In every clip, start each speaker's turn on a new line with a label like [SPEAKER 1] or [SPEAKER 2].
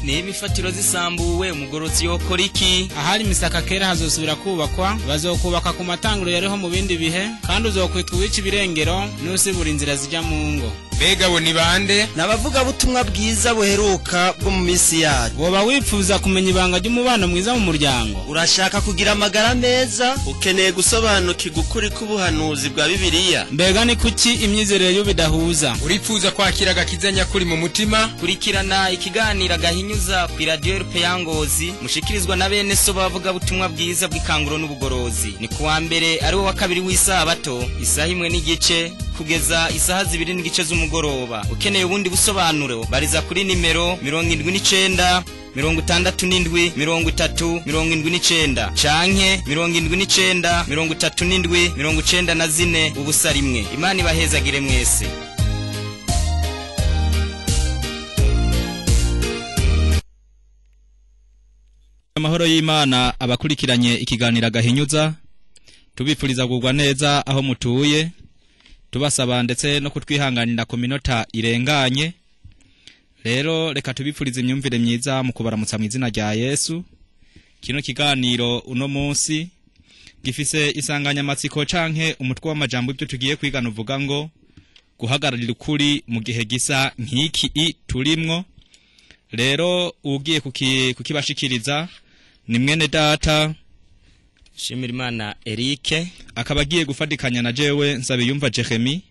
[SPEAKER 1] ni imifatiro zisambuwe umugorotsi yokora iki?
[SPEAKER 2] Ahari misaka kera hazosubira kubakwa, bazokubaka ku matanguro yariho mu bindi bihe, kandi uzokwitwa uwica ibirengero n'usibura inzira zijya mu ngo.
[SPEAKER 3] Mbega bo ni bande?
[SPEAKER 4] Nabavuga butumwa bwiza buheruka bwo mu misi yacu.
[SPEAKER 2] Woba wifuza kumenya ibanga ry'umubano mwiza mu muryango?
[SPEAKER 4] Urashaka kugira amagara meza? Ukeneye gusobanukirwa ukuri k'ubuhanuzi bwa Bibiliya?
[SPEAKER 2] Mbega ni kuki imyizerere y'ubidahuza?
[SPEAKER 3] Urifuza kwakira agakiza nyakuri mu mutima?
[SPEAKER 1] Kurikirana ikiganiro Gahinyuza ku Radio RPA Ngozi, mushikirizwa na bene so bavuga butumwa bwiza bw'ikanguro n'ubugorozi. Ni kuwa mbere ari wo wa kabiri w'isabato, isaha 1:30 kugeza isaha 2:30 z'umugoroba. Ukeneye ubundi busobanuro bariza kuri nimero 79 67 30 79 canke 79 37 94 ubusa rimwe. Imana ibahezagire mwese.
[SPEAKER 5] Amahoro y'Imana abakurikiranye ikiganiro Gahinyuza, tubipfuriza kugwa neza aho mutuye, tubasaba ndetse no kutwihanganira ku minota irenganye. Rero reka tubipfuriza imyumvire myiza mu kubaramutsa mu izina rya Yesu. Kino kiganiro uno munsi gifise isanganyamatsiko canke umutwe w'amajambo ibyo tugiye kwigana uvuga ngo guhagararira ukuri mu gihe gisa nk'iki turimwo. Rero ugiye kukibashikiriza ni mwene data
[SPEAKER 1] Shimirimana Eric,
[SPEAKER 5] akaba agiye gufatikanya na jewe Nsabiyumva Jeremy.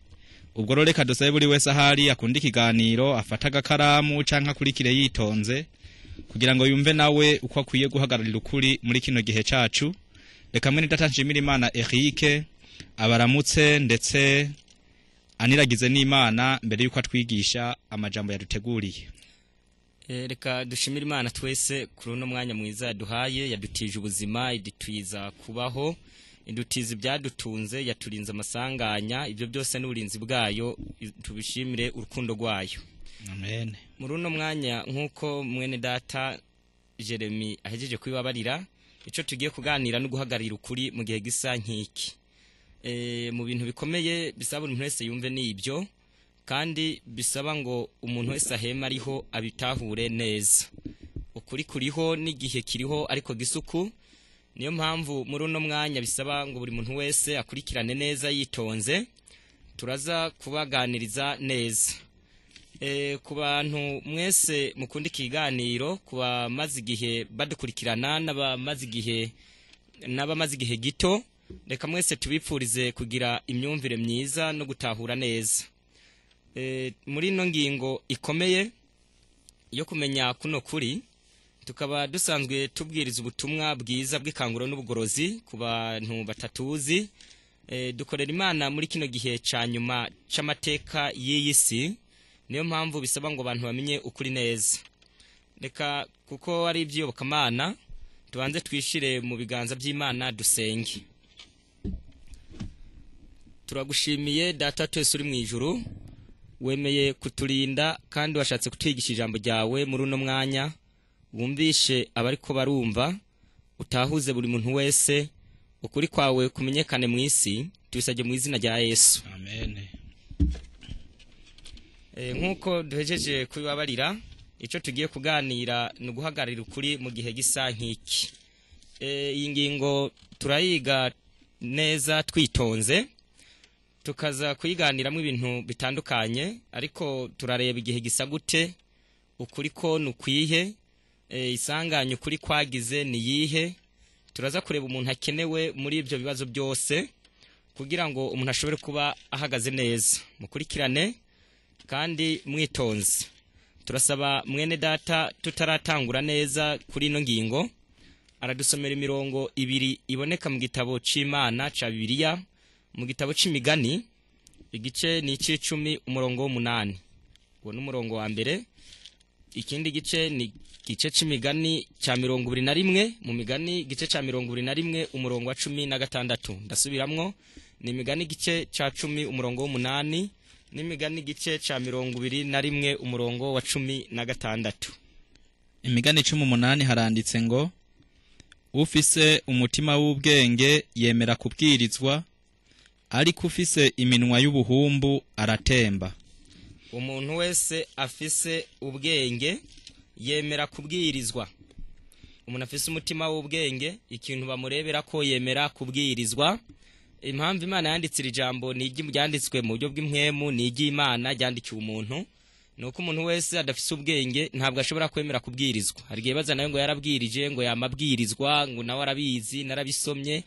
[SPEAKER 5] Ubwo rero reka dusabe buri wese ahari akunda ikiganiro afata agakaramu canka kurikire yitonze kugira ngo yumve nawe uko akwiye guhagararira ukuri muri kino gihe cacu. Reka mwene data Nshimirimana Eric abaramutse ndetse aniragize n'Imana mbere yuko atwigisha amajambo yaduteguriye.
[SPEAKER 1] Reka dushimira Imana twese kuri uno mwanya mwiza yaduhaye, yadutije ubuzima, idutwiza kubaho, idutiza ibyadutunze, yaturinze amasanganya. Ibyo byose n'uburinzi bwayo, tubishimire urukundo rwayo.
[SPEAKER 5] Amen. Muri
[SPEAKER 1] uno mwanya nkuko mwene data Jeremy ahejeje kwibabarira, ico tugiye kuganira no guhagarira ukuri mu gihe gisa nk'iki. Mu bintu bikomeye bisaba umuntu wese yumve n'ibyo, kandi bisaba ngo umuntu wese ahema ariho abitahure neza. Ukuri kuriho n'igihe kiriho ariko gisuku. Niyo mpamvu muri uno mwanya bisaba ngo buri muntu wese akurikirane neza yitonze. Turaza kubaganiriza neza. Ku bantu mwese mukunda ikiganiro, kuba maze igihe badukurikirana n'abamaze igihe gito, reka mwese tubipfurize kugira imyumvire myiza no gutahura neza. Muri ino ngingo ikomeye yo kumenya kuno kuri, tukaba dusanzwe tubwiriza ubutumwa bwiza bw'ikanguro n'ubugorozi ku bantu batatuzi. Dukorera Imana muri kino gihe ca nyuma c'amateka y'iyi si. Niyo mpamvu bisaba ngo abantu bamenye ukuri neza. Reka kuko ari iby'iyobokamana, tubanze twishire mu biganza by'Imana dusenge. Turagushimiye data twese uri mu ijuru, wemeye kuturinda kandi washatse kutwigisha ijambo ryawe muri uno mwanya. Wumvishe abariko barumva, utahuze buri muntu wese, ukuri kwawe kumenyekane mu isi, tubisabye mu izina rya Yesu.
[SPEAKER 5] Amen.
[SPEAKER 1] Nkuko duhejeje kubibabarira, ico tugiye kuganira no guhagararira ukuri mu gihe gisa nk'iki. Iyi ngingo turayiga neza twitonze, tukaza kuyiganiramo ibintu bitandukanye, ariko turareba igihe gisa gute, ukuri ko nukwihe, isanganya ukuri kwagize ni yihe. Turaza kureba umuntu akenewe muri ibyo bibazo byose kugira ngo umuntu ashobore kuba ahagaze neza. Mukurikirane kandi mwitonze. Turasaba mwene data tutaratangura neza kuri ino ngingo, aradusomera imirongo 2 iboneka mu gitabo c'Imana ca Bibiliya, mu gitabo c'Imigani, igice ni 10 umurongo w'8. Uwo n'umurongo wa mbere. Ikindi gice ni gice c'Imigani ca 21, mu Migani gice ca 21 umurongo wa 16. Ndasubiramwo, ni Imigani gice ca 10 umurongo w'8, n'Imigani gice ca 21 umurongo wa 16.
[SPEAKER 5] Imigani 18 haranditse ngo ufise umutima w'ubwenge yemera kubwirizwa, ariko ufise iminwa y'ubuhumbu aratemba.
[SPEAKER 1] Umuntu wese afise ubwenge yemera kubwirizwa. Umuntu afise umutima w'ubwenge ikintu bamurebera ko yemera kubwirizwa. Impamvu Imana yanditse iri jambo ni ryanditswe mu buryo bw'impwemu, ni iry'Imana ryandikiye umuntu. Nuko umuntu wese adafise ubwenge ntabwo ashobora kwemera kubwirizwa. Hari gihe baza nawe ngo yarabwirije, ngo yamabwirizwa, ngo nawe arabizi, narabisomye,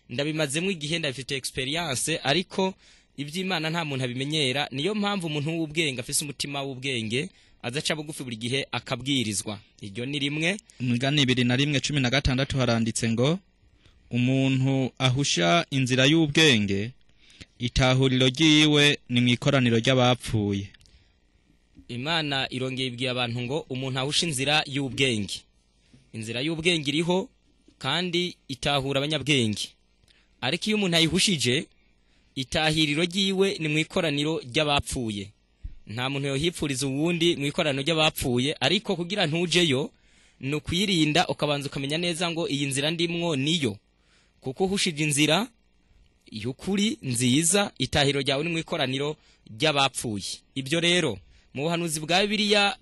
[SPEAKER 1] ndabimazemo igihe, ndabifite experience, ariko iby'Imana nta muntu abimenyera. Niyo mpamvu umuntu w'ubwenge afise umutima w'ubwenge azaca bugufi buri gihe akabwirizwa. Iryo ni rimwe.
[SPEAKER 5] Imigani 2:16 haranditse ngo umuntu ahusha inzira y'ubwenge itahuriro ryiwe ni mwikoraniro ry'abapfuye.
[SPEAKER 1] Imana irongeye ibwiye abantu ngo umuntu ahusha inzira y'ubwenge. Inzira y'ubwenge iriho kandi itahura abanyabwenge. Ariko iyo umuntu ayihushije itahiriro ryiwe ni mwikoraniro ry'abapfuye. Nta muntu yohipfuriza uwundi mwikoraniro ry'abapfuye, ariko kugira ntujeyo no kwirinda ukabanza ukamenya neza ngo iyi nzira ndimwo niyo. Kuko uhushije inzira y'ukuri nziza itahiro ryawe ni mwikoraniro ry'abapfuye. Ibyo rero mu buhanuzi bwa Bibiliya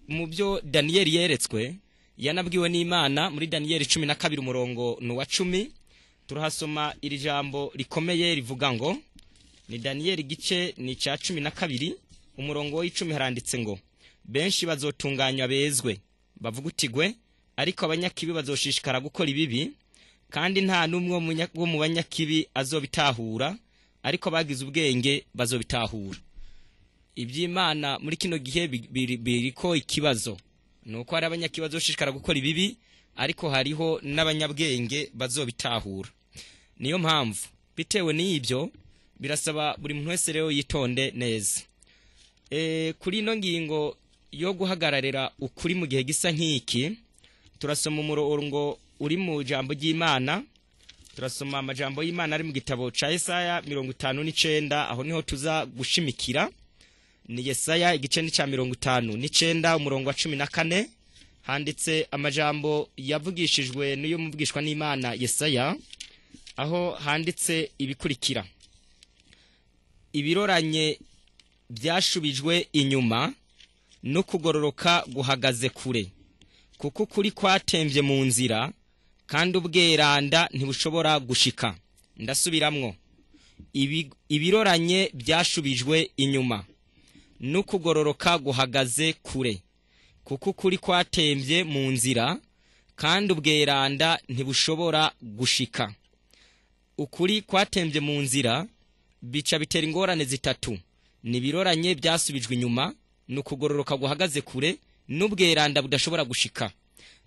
[SPEAKER 1] mu byo Daniel yeretswe yanabwiwe n'Imana muri Daniel 12 umurongo wa 10 turahasoma iri jambo rikomeye rivuga ngo ni Daniel gice ni ca 12 umurongo wa 10 haranditse ngo benshi bazotunganywa bezwe bavugutigwe, ariko abanyakibi bazoshishikara gukora ibibi, kandi nta numwe wo mu banyakibi azobitahura, ariko bagize ubwenge bazobitahura. Iby'Imana muri kino gihe biriko ikibazo nuko hari abanyakibi bazoshishikara gukora ibibi, ariko hariho n'abanyabwenge bazobitahura. Niyo mpamvu bitewe n'ibyo birasaba buri muntu wese rero yitonde neza. Kuri ino ngingo yo guhagararira ukuri mu gihe gisa nk'iki turasoma umurongo uri mu jambo ry'Imana. Turasoma amajambo y'Imana ari mu gitabo ca Yesaya 59, aho niho tuza gushimikira. Ni Yesaya igice ni ca 59 umurongo wa 14 handitse amajambo yavugishijwe n'uyo muvugishwa n'Imana Yesaya, aho handitse ibikurikira: ibiroranye byashubijwe inyuma no kugororoka guhagaze kure, kuko kuri kwatemvye mu nzira kandi ubweranda ntibushobora gushika. Ndasubiramwo, ibiroranye byashubijwe inyuma no kugororoka guhagaze kure, kuko kuri kwatemvye mu nzira kandi ubweranda ntibushobora gushika. Ukuri kwatemvye mu nzira bica bitera ingorane zitatu: ni biroranye byasubijwe inyuma, no kugororoka guhagaze kure, n'ubweranda budashobora gushika.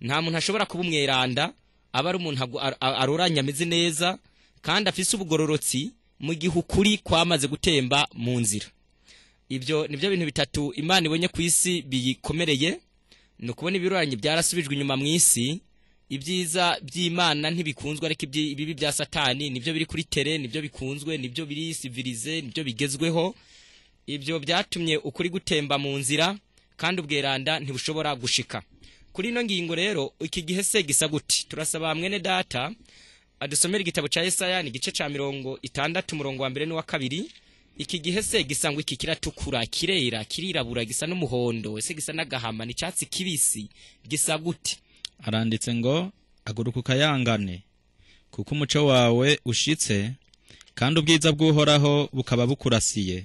[SPEAKER 1] Nta muntu ashobora kuba umweranda aba ari umuntu aroranya ameze neza kandi afise ubugororotsi mu gihe ukuri kwamaze gutemba mu nzira. Ibyo nibyo bintu bitatu Imana ibonye ku isi biyikomereye. No kubona ibiroranye byarasubijwe inyuma mu isi, ibyiza by'Imana ntibikunzwe, ariko ibibi bya Satani nibyo biri kuri tere, nibyo bikunzwe, nibyo biri civilize, nibyo bigezweho. Ibyo byatumye ukuri gutemba mu nzira kandi ubweranda ntibushobora gushika. Kuri ino ngingo rero iki gihe se gisa guti, turasaba mwene data adusomera igitabo ca Yesaya ni gice ca 60 umurongo wa 1 n'uwa 2. Iki gihe se gisangwa iki kiratukura, kirera, kirirabura, gisa n'umuhondo, ese gisa n'agahama, ni cyatsi kibisi, gisa guti?
[SPEAKER 5] Aranditse ngo aguruka ukayangane, kuko umuco wawe ushitse kandi ubwiza bw'Uhoraho bukaba bukurasiye.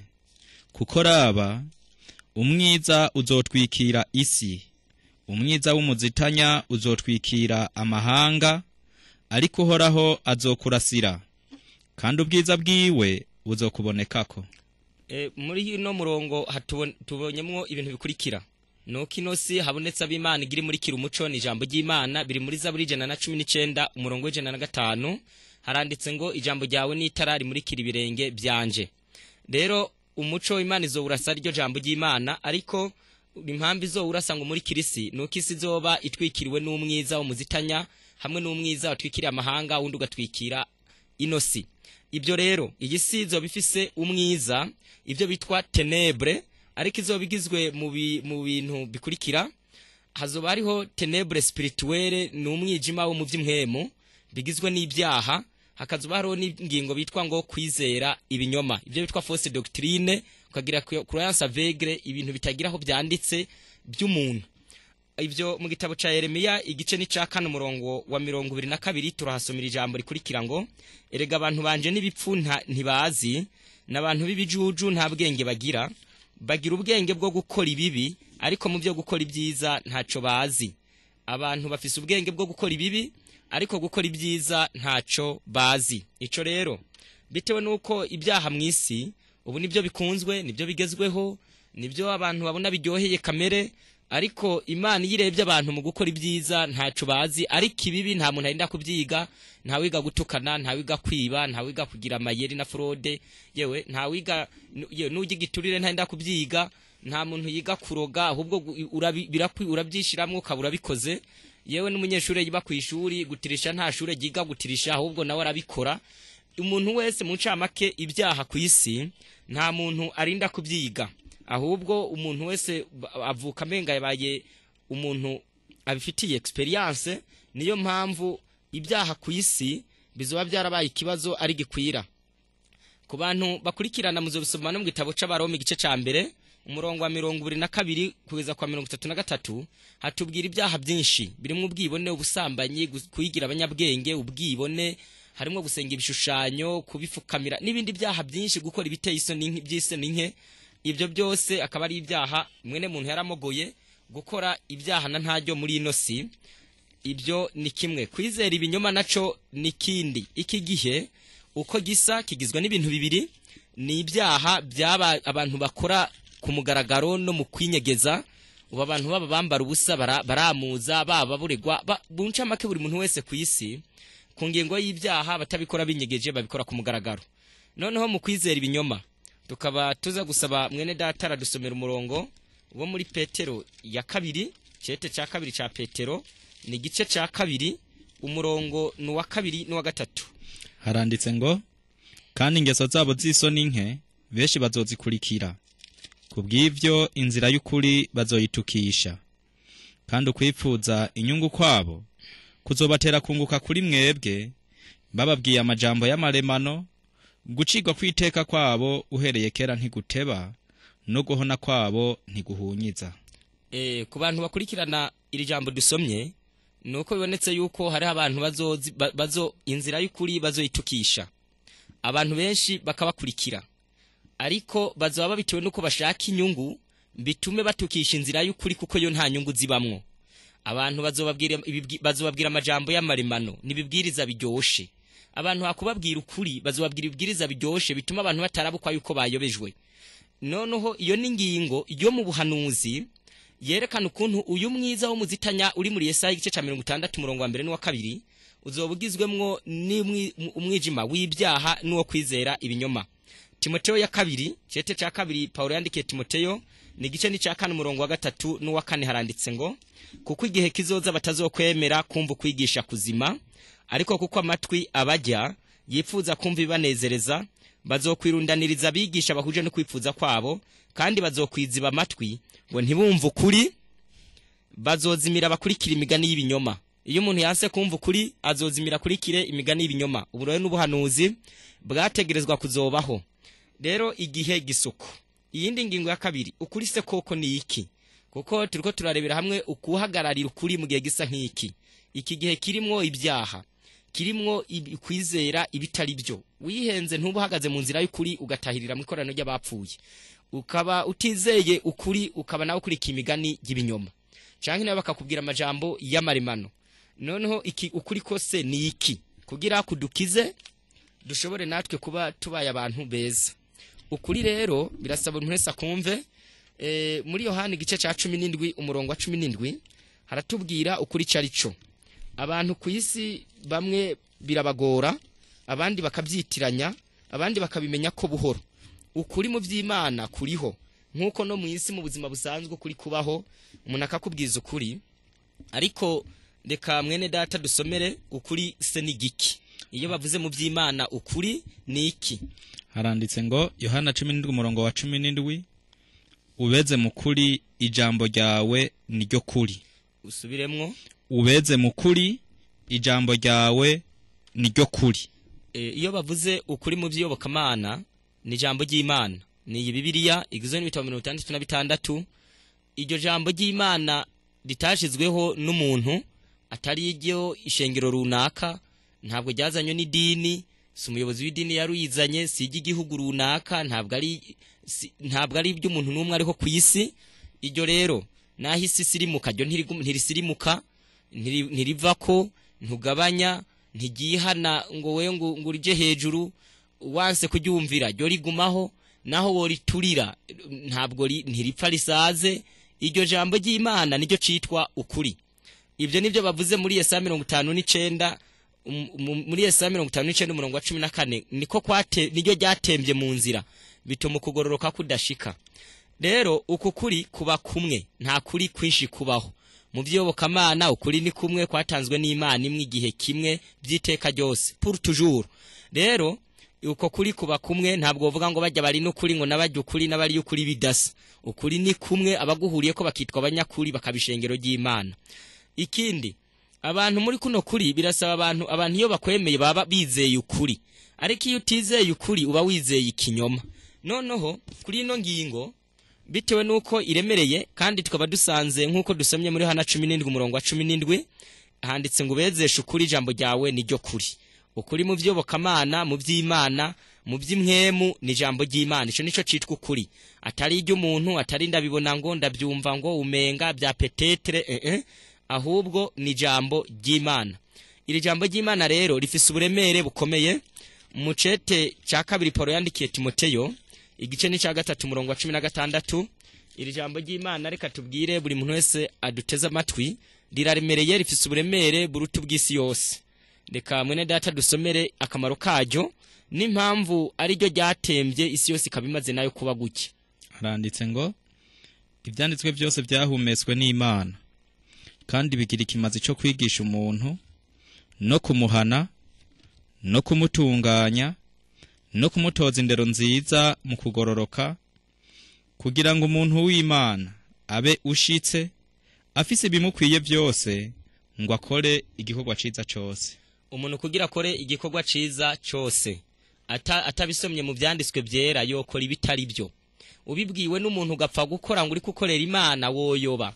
[SPEAKER 5] Kuko raba umwiza uzotwikira isi, umwiza w'umuzitanya uzotwikira amahanga, ariko Uhoraho azokurasira kandi ubwiza bwiwe buzokubonekako.
[SPEAKER 1] Muri ino murongo tubonyemwo ibintu bikurikira: nuko ino si habonetse ab'Imana igiri muri kira umuco, ni ijambo ry'Imana, biri muri Zaburi 119 umurongo w'105 haranditse ngo ijambo ryawe ni itara rimurikira ibirenge byanje. Rero umuco Imana izowurasa ryo jambo ry'Imana, ariko impamvu izowurasa ngo muri kirisi nuko isi zoba itwikiriwe n'umwiza w'umuzitanya hamwe n'umwiza watwikiriye amahanga, wundi ugatwikira inosi. Ibyo rero iyi si izoba ifise umwiza, ibyo bitwa tenebre, ariko izoba igizwe mu bintu bikurikira: hazoba hariho tenebre spirituelle, n'umwijima wo mu by'imhemu bigizwe n'ibyaha. Hakazuba hariho n'ingingo bitwa ngo kwizera ibinyoma, ibyo bitwa fausse doctrine, ukagira croyance aveugle, ibintu bitagiraho byanditse by'umuntu. ivyo mu gitabo ca Yeremiya igice ni ca 4 umurongo wa 22 turahasomera ijambo rikurikira ngo erega abantu banje n'ibipfu ntibazi n'abantu b'ibijuju nta bwenge bagira ubwenge bwo gukora ibibi ariko mu byo gukora ibyiza ntaco bazi. Abantu bafise ubwenge bwo gukora ibibi ariko gukora ibyiza ntaco bazi. Ico rero bitewe nuko ibyaha mw'isi ubu nibyo bikunzwe, nibyo bigezweho, nibyo abantu babona biryoheye kamere, ariko Imana yirebye abantu mu gukora ibyiza ntaco bazi, ariko ibibi nta muntu arinda kubyiga, nta wiga gutukana, nta wiga kwiba, nta wiga kugira amayeri na fraude, yewe nta wiga n'ugigiturire nta arinda kubyiga, nta muntu yiga kuroga, ahubwo urabyishiramwe ukabura bikoze. Yewe n'umunyeshure yiba kwishuri gutirisha nta shure giga gutirisha, ahubwo nawe arabikora. Umuntu wese mu ncamake ibyaha ku isi nta muntu arinda kubyiga, ahubwo umuntu wese avuka menga yabaye umuntu abifitiye experience. Niyo mpamvu ibyaha ku isi bizoba byarabaye ikibazo ari gikwira. Ku bantu bakurikirana muzobisoma no mu gitabo c'Abaroma igice ca mbere umurongo wa 22 kugeza kwa 33 hatubwira ibyaha byinshi birimo ubwibone, ubusambanyi, kuyigira abanyabwenge, ubwibone, harimo gusenga ibishushanyo, kubifukamira n'ibindi byaha byinshi, gukora ibiteye isoni by'isoni nke. Ibyo byose akaba ari ibyaha mwene muntu yaramogoye gukora ibyaha na ntajyo muri ino si. Ibyo ni kimwe. Kwizera ibinyoma naco ni kindi. Iki gihe uko gisa kigizwe n'ibintu bibiri, ni ibyaha byaba abantu bakora ku mugaragaro no mu kwinyegeza. Ubu abantu baba bambara ubusa baramuza baba buregwa bunca make buri muntu wese ku isi ku ngingo y'ibyaha batabikora binyegeje babikora ku mugaragaro. Noneho mu kwizera ibinyoma tukaba tuza gusaba mwene data aradusomera umurongo wo muri Petero ya 2 cete ca 2 ca Petero ni gice ca 2 umurongo n'uwa 2 n'uwa 3.
[SPEAKER 5] Haranditse ngo kandi ingeso zabo z'isoni nke benshi bazozikurikira, kubw'ivyo inzira y'ukuri bazoyitukisha, kandi ukwipfuza inyungu kwabo kuzobatera kunguka kuri mwebwe, bababwiye amajambo y'amaremano, gucigwa kwiteka kwabo uhereye kera ntiguteba, no guhona kwabo ntiguhunyiza.
[SPEAKER 1] Ku bantu bakurikirana iri jambo dusomye nuko bibonetse yuko hari abantu bazo inzira y'ukuri bazoyitukisha, abantu benshi bakabakurikira, ariko bazoba babitewe nuko bashaka inyungu bitume batukisha inzira y'ukuri kuko yo nta nyungu zibamwo. Abantu bazobabwira amajambo y'amaremano nibibwiriza biryoshe. Abantu hakubabwira ukuri bazobabwira ibibwiriza biryoshe bituma abantu batarabukwa yuko bayobejwe. Noneho iyo ningingo yo mu buhanuzi yerekana ukuntu uyu mwiza wo muzitanya uri muri Yesaya igice ca 60 umurongo wa 1 n'uwa 2 uzobugizwemwo umwijima w'ibyaha n'uwo kwizera ibinyoma. Timoteyo ya 2 cete ca 2 Paulo yandikiye Timoteyo ni gice ni ca 4 umurongo wa 3 n'uwa 4 haranditse ngo kuko igihe kizoza batazokwemera kumva kwigisha kuzima, ariko kuko amatwi abajya yifuza kumva ibanezereza, bazokwirundaniriza bigisha bahuje no kwipfuza kwabo, kandi bazokwiziba amatwi ngo ntibumve ukuri, bazozimira bakurikira imigani y'ibinyoma. Iyo umuntu yanse kumva ukuri azozimira kurikire imigani y'ibinyoma. Ubu rero n'ubuhanuzi bwategerezwa kuzobaho. Rero igihe gisuko. Iyindi ngingo ya 2 ukuri se koko ni iki? Kuko turiko turarebera hamwe ukuhagararira ukuri mu gihe gisa nk'iki. Iki gihe kirimwo ibyaha, kirimwo kwizera ibitari byo. Wihenze ntubuhagaze mu nzira y'ukuri ugatahirira mu ikorano ry'abapfuye, ukaba utizeye ukuri, ukaba nawe kurika imigani y'ibinyoma, canke nawe bakakubwira amajambo y'amaremano. Noneho iki ukuri kose ni iki? Kugira kudukize dushobore natwe kuba tubaye abantu beza. Ukuri rero birasaba umuntu wese akumve. Muri Yohana igice ca 17 umurongo wa 17 haratubwira ukuri carico. Abantu ku isi bamwe birabagora, abandi bakabyitiranya, abandi bakabimenya ko buhoro. Ukuri mu vy'Imana kuriho, nkuko no mu isi mu buzima busanzwe kuri kubaho umuntu akakubwiza ukuri. Ariko reka mwene data dusomere ukuri se ni giki. Iyo bavuze mu vy'Imana ukuri ni iki?
[SPEAKER 5] Haranditse ngo Yohana 17 umurongo wa 17 ubeze mu kuri ijambo ryawe niryo kuri.
[SPEAKER 1] Usubiremwo
[SPEAKER 5] ubeze mu kuri ijambo ryawe niryo kuri.
[SPEAKER 1] Iyo bavuze ukuri mu vy'iyobokamana ni ijambo ry'Imana, ni Bibiliya igizwe n'ibitabo 66. Iryo jambo ry'Imana ritashizweho n'umuntu atari iryo ishengero runaka, ntabwo ryazanywe n'idini, si umuyobozi w'idini yaruyizanye, si iry'igihugu runaka, ntabwo ari iby'umuntu n'umwe ariho ku isi. Iryo rero naho isi sirimuka ryo ntirisirimuka, ntirivako, ntugabanya, ntigihana ngo we ngo urije hejuru, wanse kuryumvira ryo rigumaho, naho woriturira ntabwo ntiripfa risaze. Iryo jambo ry'Imana niryo citwa ukuri. Ibyo nibyo bavuze muri Yesaya 59, muri Yesaya 59 umurongo wa 14, niryo ryatembye mu nzira bituma kugororoka kudashika. Rero uku kuri kuba kumwe, nta kuri kwinshi kubaho. Mu by'iyobokamana ukuri ni kumwe, kwatanzwe n'Imana imwe igihe kimwe by'iteka ryose, pour toujours. Rero uko kuri kuba kumwe, ntabwo uvuga ngo bajya bari n'ukuri ngo nabajya ukuri n'abari ukuri bidasa. Ukuri ni kumwe, abaguhuriye ko bakitwa abanyakuri bakabishengero ry'Imana. Ikindi, abantu muri kuno kuri birasaba abantu iyo bakwemeye baba bizeye ukuri, ariko iyo utizeye ukuri uba wizeye ikinyoma. Noneho kuri ino ngingo bitewe nuko iremereye, kandi tukaba dusanze nkuko dusomye muri Hana 17 umurongo wa 17, handitse ngo bezeshe ukuri, ijambo ryawe niryo kuri. Ukuri mu by'iyobokamana, mu by'Imana, mu by'imwemu ni ijambo ry'Imana. Ico nico citwa ukuri, atari iry'umuntu, atari ndabibona ngo ndabyumva ngo umenga bya petetre, ahubwo ni ijambo ry'Imana. Iri jambo ry'Imana rero rifise uburemere bukomeye. Mu cete ca kabiri Paulo yandikiye Timoteyo igice ni ca 3 umurongo wa 16, iri jambo ry'Imana reka tubwire buri muntu wese aduteze amatwi, riraremereye, rifise uburemere buruta ubw'isi yose. Reka mwene data dusomere akamaro karyo n'impamvu ari ryo ryatembye isi yose ikabimaze nayo kuba guke.
[SPEAKER 5] Haranditse ngo ibyanditswe byose byahumetswe n'Imana, kandi bigira ikimazi cyo kwigisha umuntu, no kumuhana, no kumutunganya, no kumutoza indero nziza mu kugororoka, kugira ngo umuntu w'Imana abe ushitse, afise bimukwiye byose, ngo akore igikorwa ciza cyose.
[SPEAKER 1] Umuntu kugira akore igikorwa ciza cyose, atabisomye mu byanditswe byera, yokora ibitari byo. Ubibwiwe n'umuntu ugapfa gukora ngo uri kukorera Imana, woyoba.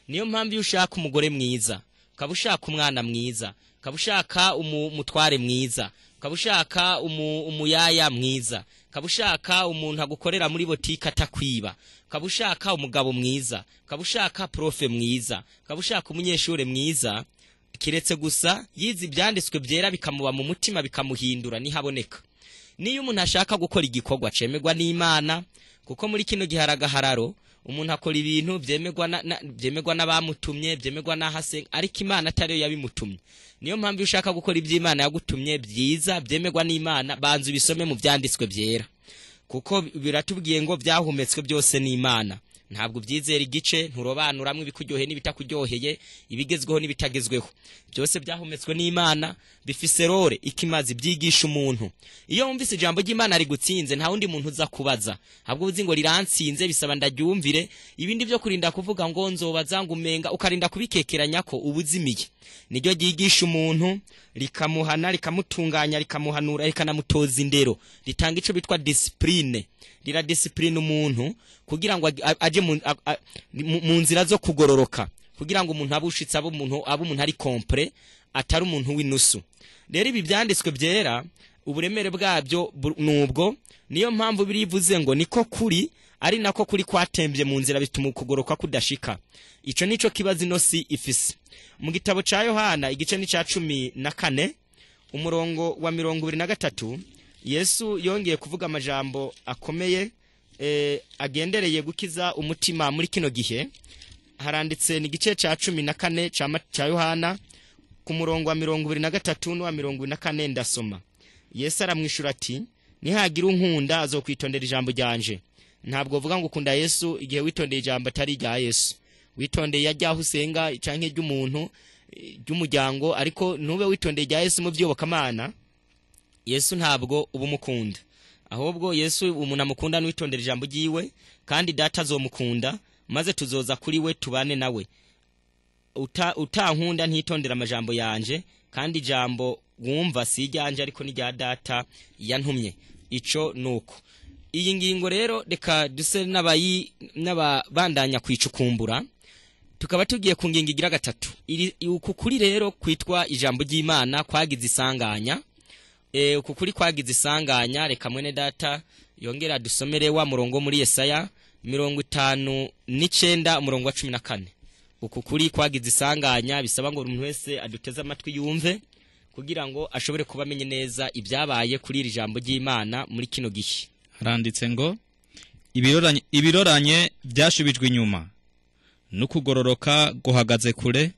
[SPEAKER 1] Niyo mpamvu ushaka umugore mwiza, kabushaka umwana mwiza, kabushaka umutware mwiza, kabushaka umuyaya mwiza, kabushaka umuntu agukorera muri botike atakwiba, kabushaka umugabo mwiza, kabushaka profe mwiza, kabushaka umunyeshure mwiza. Kiretse gusa yizi byanditswe byera bikamuba mu mutima bikamuhindura nihaboneka. Niyo umuntu ashaka gukora igikorwa cemegwa n'Imana, kuko muri kino giharagahararo umuntu akora ibintu byemegwa n'abamutumye, byemegwa n'ahase, ariko Imana atariyo yabimutumye. Niyo mpamvu ushaka gukora iby'Imana yagutumye byiza byemegwa n'Imana, banzu bisome mu byanditswe byera, kuko biratubwiye ngo byahumetswe byose n'Imana. Ntabwo byizera igice, nturobanuramwe ibikuryoheye n'ibitakuryoheye, ibigezweho n'ibitagezweho. Byose byahumetswe n'Imana, bifise role ikimazi byigisha umuntu. Iyo wumvise ijambo ry'Imana rigutsinze, nta wundi muntu uza kubaza, ahubwo uzi ngo riransinze, bisaba ndaryumvire. Ibindi byo kurinda kuvuga ngo nzobaza ngo umenga, ukarinda kubikekeranya ko ubuzimiye. Niryo ryigisha umuntu, rikamuhana, rikamutunganya, rikamuhanura, rikanamutoza indero, ritanga ico bitwa discipline. Rira discipline umuntu kugira ngo aje mu nzira zo kugororoka, kugira ngo umuntu abushitse umuntu ari complet, atari umuntu w'inusu. Rero ibi byanditswe byera uburemere bwabyo nubwo, niyo mpamvu birivuze ngo niko kuri, ari nako kuri kwatembye mu nzira bituma kugoroka kudashika. Ico nico kibazi no si ifise. Mu gitabo ca Yohana igice ni ca 14 umurongo wa 23, Yesu yongeye kuvuga amajambo akomeye agendereye gukiza umutima muri kino gihe. Haranditse ni gice ca 14 ca Yohana ku murongo wa 23 no wa 24, ndasoma. Yesu aramwishura ati, nihagira unkunda azokwitondera ijambo ryanje. Ntabwo uvuga ngo ukunda Yesu igihe witondeye ijambo atari rya Yesu, witondeye yajyaho usenga canke ry'umuntu ry'umuryango, ariko ntube witondeye rya Yesu mu by'iyobokamana. Yesu ntabwo ubumukunda, ahubwo Yesu umuntu amukunda n'witondera ijambo ryiwe, kandi data azomukunda, maze tuzoza kuri we tubane nawe. Utankunda ntitondera amajambo yanje, kandi ijambo wumva si ryanje ariko ni rya data yantumye. Ico nuko iyi ngingo rero reka duse n'abandanya kwicukumbura, tukaba tugiye ku ngingo igira gatatu. Uku kuri rero kwitwa ijambo ry'Imana kwagize isanganya. Uku kuri kwagize isanganya, reka mwene data yongera dusomere wa murongo muri Yesaya 59 umurongo wa 14. Uku kuri kwagize isanganya, bisaba ngo umuntu wese aduteze amatwi yumve kugira ngo ashobore kubamenye neza ibyabaye kuri iri jambo ry'Imana muri kino gihe.
[SPEAKER 5] Haranditse ngo ibiroranye byashubijwe inyuma n'ukugororoka guhagaze kure,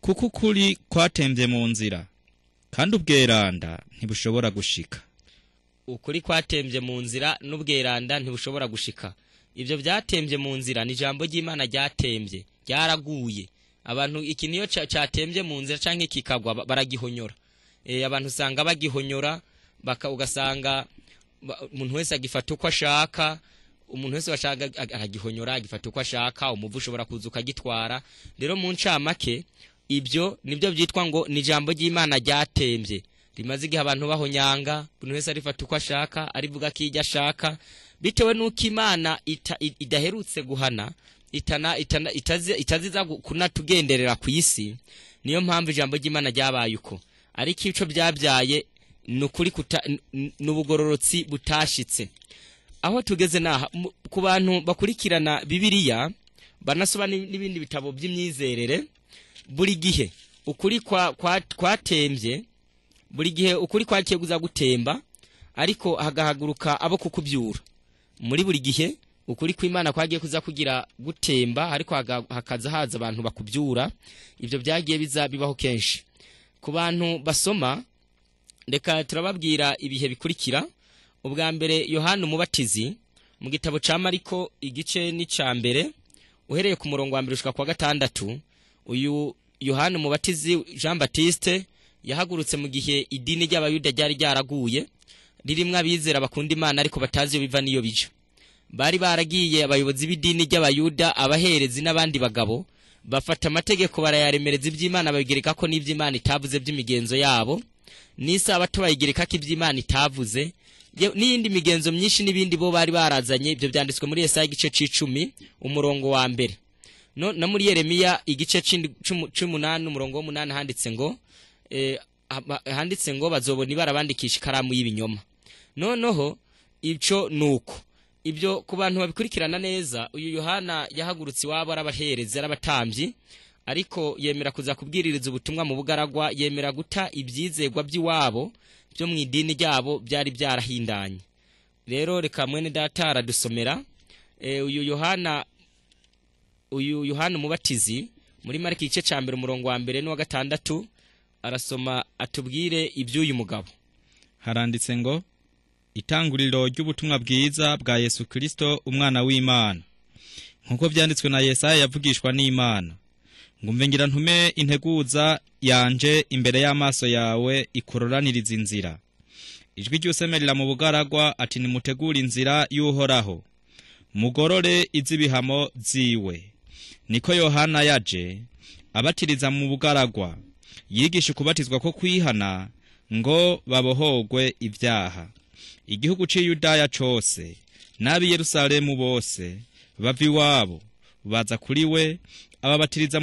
[SPEAKER 5] kuko ukuri kwatembye mu nzira kandi ubweranda ntibushobora gushika.
[SPEAKER 1] Ukuri kwatembye mu nzira n'ubweranda ntibushobora gushika. Ibyo byatembye mu nzira ni ijambo ry'Imana ryatembye, ryaraguye. Abantu iki niyo cyatembye mu nzira canke kikagwa baragihonyora. Abantu usanga bagihonyora ugasanga umuntu wese agifata uko ashaka, umuntu wese washaka aragihonyora agifata uko ashaka, umuvu ushobora kuzuka gitwara. Rero mu ncamake ibyo nibyo byitwa ngo ni ijambo ry'Imana ryatembye, rimaze igihe abantu bahonyanga, umuntu wese arifata uko ashaka, arivuga kijya ashaka, bitewe nuko Imana idaherutse guhana, itaziza kunatugenderera ku isi. Niyo mpamvu ijambo ry'Imana ryabaye uko. Ariko ico byabyaye nukuri n'ubugororotsi butashitse. Aho tugeze naha ku bantu bakurikirana Bibiliya banasoba n'ibindi bitabo by'imyizerere, buri gihe ukuri kwatembye, buri gihe ukuri kwakiye kuza gutemba, ariko hagahaguruka abo kukubyura. Muri buri gihe ukuri kw'Imana kwagiye kuza kugira gutemba, ariko hakaza haza abantu bakubyura. Ibyo byagiye bibaho kenshi ku bantu basoma. Reka turababwira ibihe bikurikira. Ubwa mbere Yohana Umubatizi mu gitabo ca Mariko igice ni ca mbere uhereye ku murongo wa 1 ushika kwa 6. Uyu Yohana Umubatizi Jean Baptiste yahagurutse mu gihe idini ry'abayuda ryari ryaraguye, ririmwe abizera bakunda Imana ariko batazi yo biva niyo bija. Bari baragiye abayobozi b'idini ry'abayuda, abaherezi n'abandi bagabo, bafata amategeko barayaremereza iby'Imana, babigereka ko n'iby'Imana itavuze by'imigenzo yabo, n'isabato bayigereka ko iby'Imana itavuze, n'iyindi migenzo myinshi n'ibindi bo bari barazanye. Ibyo byanditswe muri Yesaya igice c'10 umurongo wa 1. Na muri Yeremiya igice c'8 umurongo wa 8 handitse ngo bazobona ibarabandikisha ikaramu y'ibinyoma. Noneho ico nuko ibyo ku bantu babikurikirana neza, uyu Yohana yahagurutse iwabo arabahereza arabatambyi, ariko yemera kuza kubwiririza ubutumwa mu bugaragwa, yemera guta ibyizegwa by'iwabo byo mu idini ryabo byari byarahindanye. Rero reka mwene data aradusomera uyu Yohana Umubatizi muri Mariko igice ca 1 umurongo wa 1 n'uwa 6 arasoma atubwire iby'uyu mugabo.
[SPEAKER 5] Haranditse ngo itanguriro ry'ubutumwa bwiza bwa Yesu Kristo umwana w'Imana, nkuko byanditswe na Yesaya yavugishwa n'Imana, ngo mve ngira ntume integuza yanje imbere y'amaso yawe ikororaniriza inzira. Ijwi ry'usemerera mu bugaragwa ati nimutegura inzira y'Uhoraho, mugorore izibihamo ziwe. Niko Yohana yaje abatiriza mu bugaragwa, yigisha kubatizwa ko kwihana ngo babohogwe ibyaha. Igihugu c'Iyudaya cose n'ab'i Yerusalemu bose bava iwabo baza kuri we, ababatiriza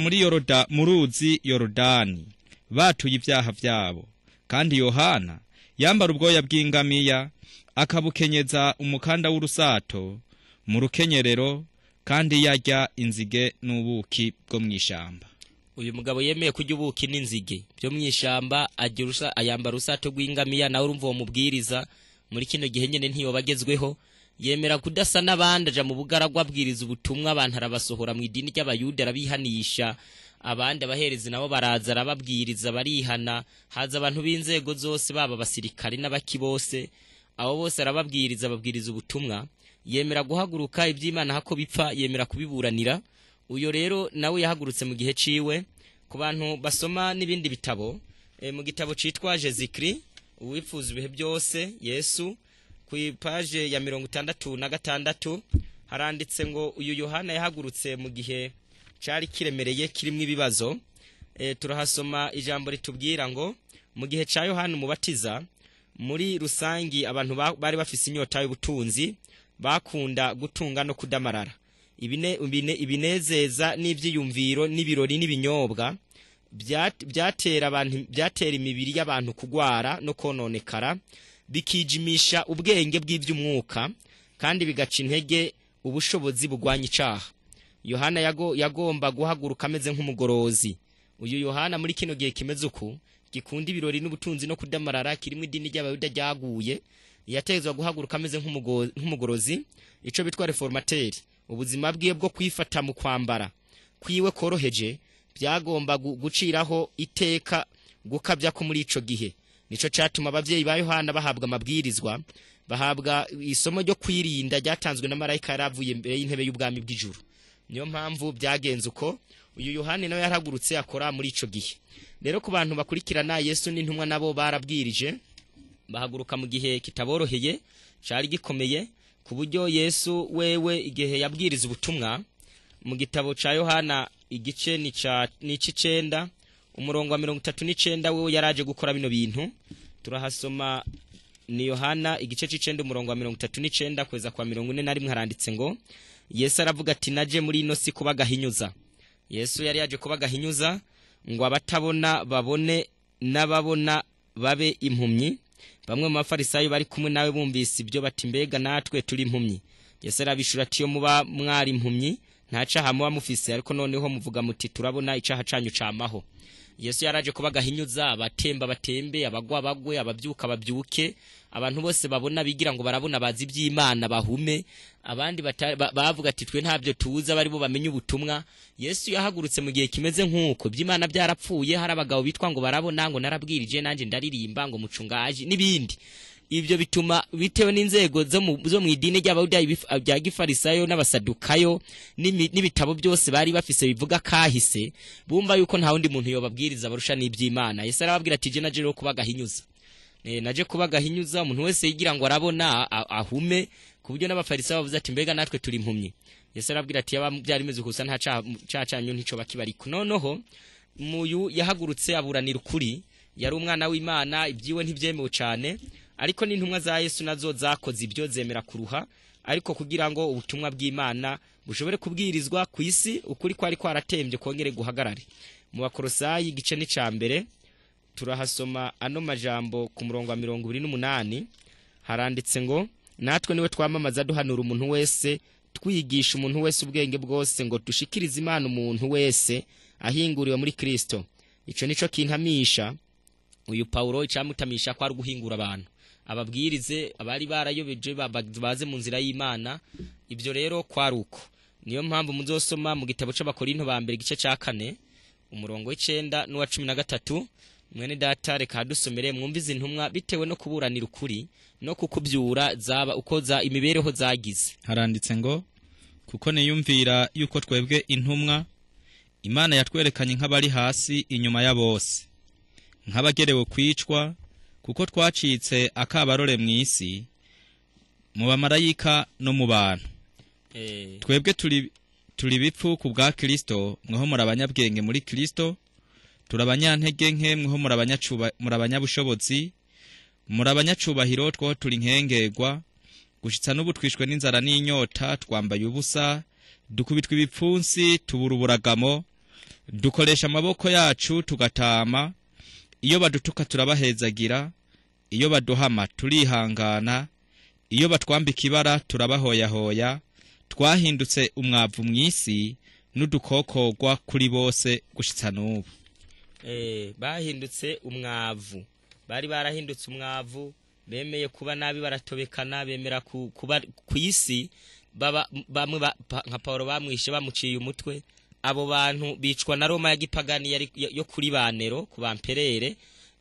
[SPEAKER 5] mu ruzi Yorodani batuye ibyaha byabo. Kandi Yohana yambara ubwoya bw'ingamiya, akabukenyeza umukanda w'urusato mu rukenyerero, kandi yarya inzige n'ubuki bwo mw'ishamba.
[SPEAKER 1] Uyu mugabo yemeye kurya ubuki n'inzige byo mw'ishamba, ayambara urusato rw'ingamiya. Nawe urumva uwo mubwiriza muri kino gihe nyene ntiyobagezweho, yemera kudasa n'abandi, aja mu bugaragwa abwiriza ubutumwa, abantu arabasohora mu idini ry'abayuda arabihanisha. Abandi abaherezi nabo baraza arababwiriza barihana, haza abantu b'inzego zose, baba abasirikari n'abaki bose, abo bose arababwiriza, babwiriza ubutumwa. Yemera guhaguruka iby'Imana hako bipfa, yemera kubiburanira. Uyo rero nawe yahagurutse mu gihe ciwe. Ku bantu basoma n'ibindi bitabo, mu gitabo citwa Jezikri uwifuza ibihe byose Yesu, ku page ya 66 haranditse ngo uyu Yohana yahagurutse mu gihe cari kiremereye kirimo ibibazo. Turahasoma ijambo ritubwira ngo mu gihe ca Yohana Umubatiza, muri rusangi abantu bari bafise inyota y'ubutunzi, bakunda gutunga no kudamarara. ibinezeza n'ivyiyumviro n'ibirori n'ibinyobwa byatera imibiri y'abantu kugwara no kononekara, bikijimisha ubwenge bw'ivy'umwuka kandi bigaca intege ubushobozi bugwanya icaha. Yohana yagomba guhaguruka ameze nk'umugorozi. Uyu Yohana muri kino gihe kimeze uku, gikunda ibirori n'ubutunzi no kudamarara, kirimo idini ry'abayuda ryaguye, yatezwa guhaguruka ameze nk'umugorozi, ico bitwa reformateur. Ubuzima bwiye bwo kwifata mu kwambara kwiwe koroheje byagomba guciraho iteka gukabya ko muri ico gihe. Nico catuma abavyeyi ba Yohana bahabwa amabwirizwa, bahabwa isomo ryo kwirinda ryatanzwe na marayika yaravuye imbere y'intebe y'ubwami bw'ijuru. Niyo mpamvu byagenze uko uyu Yohana nawe yarahagurutse akora muri ico gihe. Rero ku bantu bakurikirana Yesu n'intumwa nabo barabwirije, bahaguruka mu gihe kitaboroheye cari gikomeye, ku buryo Yesu wewe igihe yabwiriza ubutumwa mu gitabo ca Yohana igice ni 9 umurongo wa 39 wewe yaraje gukora bino bintu. Turahasoma ni Yohana igice c'9 umurongo wa 39 kweza kwa 41 haranditse ngo Yesu aravuga ati naje muri ino si kubagahinyuza. Yesu yari yaje kubagahinyuza ngo abatabona babone n'ababona babe impumyi. Bamwe mu bafarisayo bari kumwe nawe bumvise ibyo bati mbega natwe turi impumyi. Yesu arabishura ati yo muba mwari impumyi nta caha muba mufise, ariko noneho muvuga muti turabona icaha canyu camaho. Yesu yaraje kubagahinyuza, abatemba batembe, abagwa bagwe, abavyuka bavyuke, abantu bose babona bigira ngo barabona bazi iby'Imana bahume, abandi bavuga ati twe ntavyo tuza, bari bo bamenye ubutumwa. Yesu yahagurutse mu gihe kimeze nk'uko by'Imana byarapfuye, hari abagabo bitwa ngo barabona, ngo narabwirije nanje ndaririmba, ngo mucungaji n'ibindi. Ibyo bituma bitewe n'inzego zo mu idini ry'abayuda bya gifarisayo n'abasadukayo n'ibitabo byose bari bafise bivuga kahise, bumva yuko nta wundi muntu yobabwiriza barusha n'iby'Imana. Yesu arababwira ati je naje kubagahinyuza. Naje kubagahinyuza, umuntu wese yigira ngo arabona ahume, ku buryo n'abafarisayo bavuze ati mbega natwe turi impumyi. Yesu arababwira ati byari meze gusa nta cacanyu ntico bakibariko. Noneho muyu yahagurutse aburanira ukuri, yari umwana w'Imana, ibyiwe ntibyemewe cyane, ariko n'intumwa za Yesu nazo zakoze ibyo zemera kuruha, ariko kugira ngo ubutumwa bw'Imana bushobore kubwirizwa ku isi, ukuri kwari kwaratembye kongere guhagarare. Mu Bakolosayi igice ni ca mbere turahasoma ano majambo ku murongo wa 28 haranditse ngo natwe niwe twamamaza duhanura umuntu wese, twigisha umuntu wese ubwenge bwose, ngo dushikirize Imana umuntu wese ahinguriwe muri Kristo. Ico nico kintamisha uyu Paulo, icamutamisha kwa guhingura abantu, ababwirize abari barayobeje baze mu nzira y'Imana. Ibyo rero kwaruko niyo mpamvu muzosoma mu gitabo c'Abakorinto ba mbere igice ca 4 umurongo w'9 n'uwa 13. Mwene data reka dusomere mwumvize intumwa bitewe no kuburanira ukuri no kukubyura zaba uko za imibereho zagize.
[SPEAKER 5] Haranditse ngo kuko niyumvira yuko twebwe intumwa Imana yatwerekanye nk'abari hasi inyuma ya bose, nk'abagerewe kwicwa, kuko twacitse akabarore mu isi mu bamarayika no mu bantu. Twebwe turi bipfu ku bwa Kristo, mweho muri abanyabwenge muri Kristo, turabanyantege nke, mweho muri abanyabushobozi, muri abanyacubahiro, two turi nkengerwa, gushitsa n'ubu twishwe n'inzara n'inyota, twambaye ubusa, dukubitwa ibipfunsi, tubura uburagamo, dukoresha amaboko yacu tugatama, iyo badutuka turabahezagira, iyo baduhama turihangana, iyo batwambika ibara turabahoyahoya, twahindutse umwavu mw'isi n'udukokogwa kuri bose gushitsa n'ubu.
[SPEAKER 1] Bahindutse umwavu, bari barahindutse umwavu, bemeye kuba nabi, baratobekana, bemera kuba kw'isi, bamwe nka Paulo bamwishe bamuciye umutwe. Abo bantu bicwa na Roma ya gipagani yo kuri banero ku bamperere.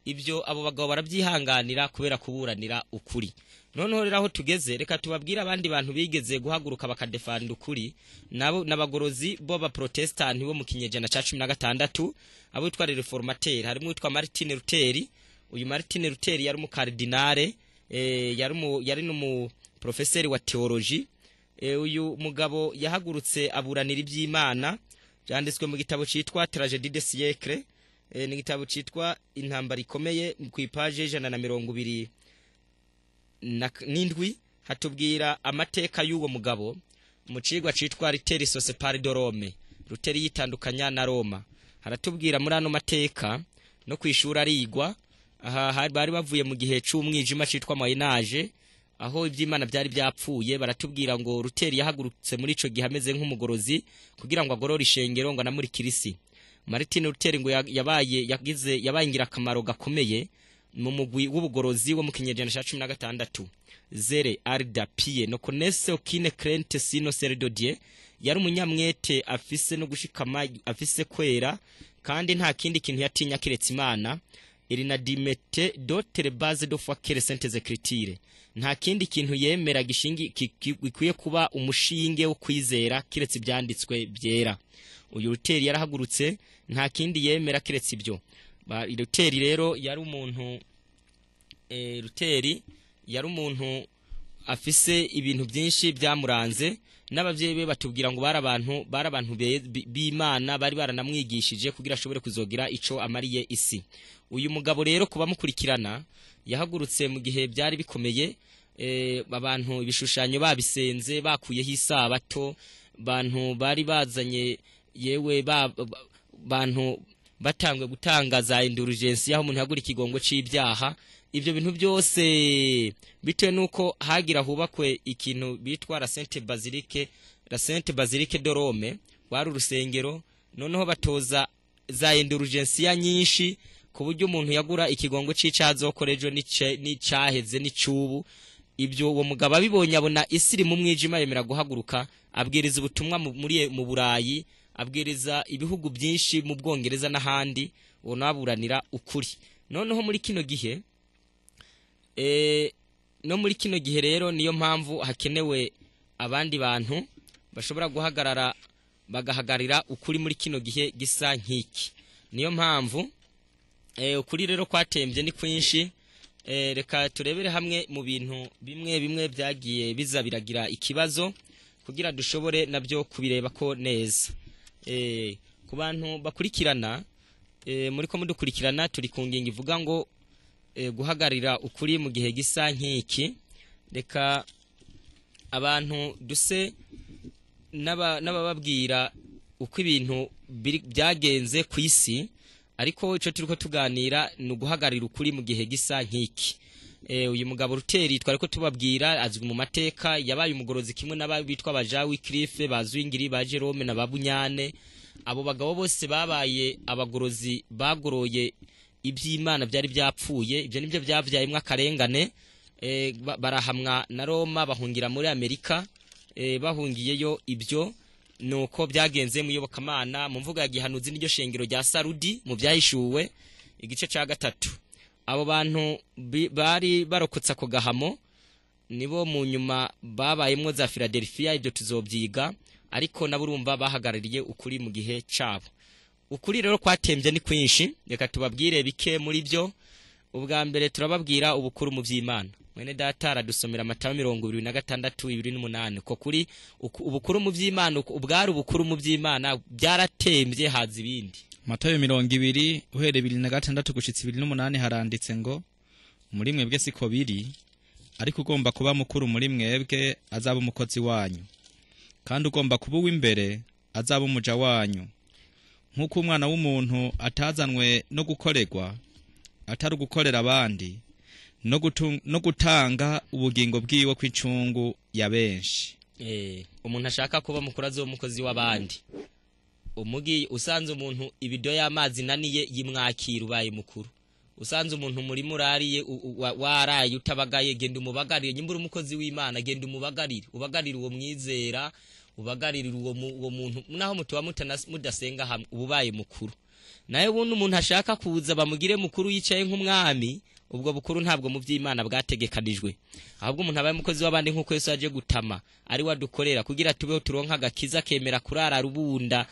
[SPEAKER 1] Ibyo abo bagabo barabyihanganira kubera kuburanira ukuri. Noneho rero aho tugeze, reka tubabwira abandi bantu bigeze guhaguruka bakadefanda ukuri, nabo nabagorozi bo ba Protestant bo mu kinyejana ca 16, abo twari reformateur. Harimo witwa Martin Luther. Uyu Martin Luther yari mu cardinale, yari no professeur wa theology. Uyu mugabo yahagurutse aburanira iby'Imana, byanditswe mu gitabo citwa Tragédie des siècles, ni gitabo citwa intambara ikomeye, ku ipaje 127 hatubwira amateka y'uwo mugabo. mu cigwa citwa Riteri Sosepari de Rome, Ruteri yitandukanya na Roma. Haratubwira muri ano mateka no kwishura arigwa, aha bari bavuye mu gihe c'umwijima citwa Moyenage, aho ivy'Imana byari byapfuye. Baratubwira ngo Ruteri yahagurutse muri ico gihe ameze nk'umugorozi kugira ngo agorore ishengero ngo anamuri kirisi. Martin Luther ngo yabaye ingirakamaro gakomeye mu mugwi w'ubugorozi wo mu kinyejana ca 16. Zere Arda Pie no connaisse aucune crainte sino celle de Dieu, yari umunyamwete afise no gushikama afise kwera kandi nta kindi kintu yatinya kiretse Imana. Irina dimete d'autres bases de foi que les saintes écritures, nta kindi kintu yemera gishingi gikwiye kuba umushinge wo kwizera kiretse ibyanditswe byera. Uyu Luther yarahagurutse nta kindi yemera kiretse ibyo. Luther rero yari umuntu Luther yari umuntu afise ibintu byinshi byamuranze, n'abavyeyi be batubwira ngo bari abantu b'Imana, bari baranamwigishije kugira ashobore kuzogira ico amariye isi. Uyu mugabo rero kuba mukurikirana yahagurutse mu gihe byari bikomeye, abantu ibishushanyo babisenze bakuyeho isabato, bantu bari bazanye yewe bantu batangwe gutangaza indulgence yaho umuntu yagura ikigongo c'ibyaha. Ibyo bintu byose bitewe nuko hagira hubakwe ikintu bitwa la Sainte Basilique de Rome, wari urusengero, noneho batoza za indulgence nyinshi ku buryo umuntu yagura ikigongo c'icazokorejo n'icaheze n'icubu. Ibyo uwo mugabo abibonye abona isi iri mu mwijima, yemera guhaguruka abwiriza ubutumwa mu Burayi, abwiriza ibihugu byinshi mu Bwongereza n'ahandi, uwo naburanira ukuri. Noneho muri kino gihe rero niyo mpamvu hakenewe abandi bantu bashobora guhagarara bagahagarira ukuri muri kino gihe gisa nk'iki. Niyo mpamvu ukuri rero kwatembye ni kwinshi. Reka turebere hamwe mu bintu bimwe byagiye biza biragira ikibazo kugira dushobore nabyo kubireba ko neza. Ku bantu bakurikirana muri ko mudukurikirana, turi ku ngingo ivuga ngo guhagarira ukuri mu gihe gisa nk'iki. Reka abantu duse n'abababwira uko ibintu byagenze ku isi, ariko ico turiko tuganira ni uguhagarira ukuri mu gihe gisa nk'iki. Uyu mugabo Luther twariko tubabwira azwi mu mateka, yabaye umugorozi kimwe n'abitwa abaja Wycliffe, bazwingiri ba Jerome na babunyane. Abo bagabo bose babaye abagorozi bagoroye iby'Imana byari byapfuye. Ibyo nibyo byavyayemwe akarengane. Barahamwa na Roma bahungira muri Amerika. Bahungiyeyo ibyo nuko byagenze mu yobokamana mu mvuga ya gihanuzi n'iryo shengero rya Sarudi mu byahishuwe igice ca 3. Abo bantu bari barokotsa ko gahamo nibo mu nyuma babayemwo za Philadelphia. Ibyo tuzobyiga, ariko naburumva bahagarariye ukuri mu gihe cabo. Ukuri rero kwatembye ni kwinshi, reka tubabwire bike muri byo. Ubwa mbere turababwira ubukuru mu by'Imana. Mwene data aradusomera Matayo 26:28 ko kuri ubukuru mu by'Imana, ubwari ubukuru mu by'Imana byaratembye haza ibindi.
[SPEAKER 5] Matayo 20 uhere 26 gushitsa 28 haranditse ngo muri mwebwe siko biri, ariko ugomba kuba mukuru muri mwebwe azaba umukozi wanyu, kandi ugomba kuba w'imbere azaba umuja wanyu. Nkuko umwana w'umuntu atazanwe no gukorerwa, atari gukorera abandi, no gutanga ubugingo bwiwe kw'icungu ya benshi.
[SPEAKER 1] Umuntu ashaka kuba mukuru azo umukozi w'abandi. Umugi usanze umuntu ibido y'amazi naniye yimwakira ubaye mukuru. Usanze umuntu muri murariye waraye utabagaye, genda umubagarire. Nyimbura umukozi w'Imana, genda umubagarire, ubagarire uwo mwizera, ubagarire uwo muntu naho mutuba mudasenga hamwe, ububaye mukuru. Naye bundi umuntu ashaka kuza bamugire mukuru yicaye nk'umwami, ubwo bukuru ntabwo mu by'Imana bwategekanijwe. Ahubwo umuntu abaye umukozi w'abandi nk'uko Yesu aje gutama ari wadukorera kugira tubeho turonka agakiza, kemera kurara rubunda,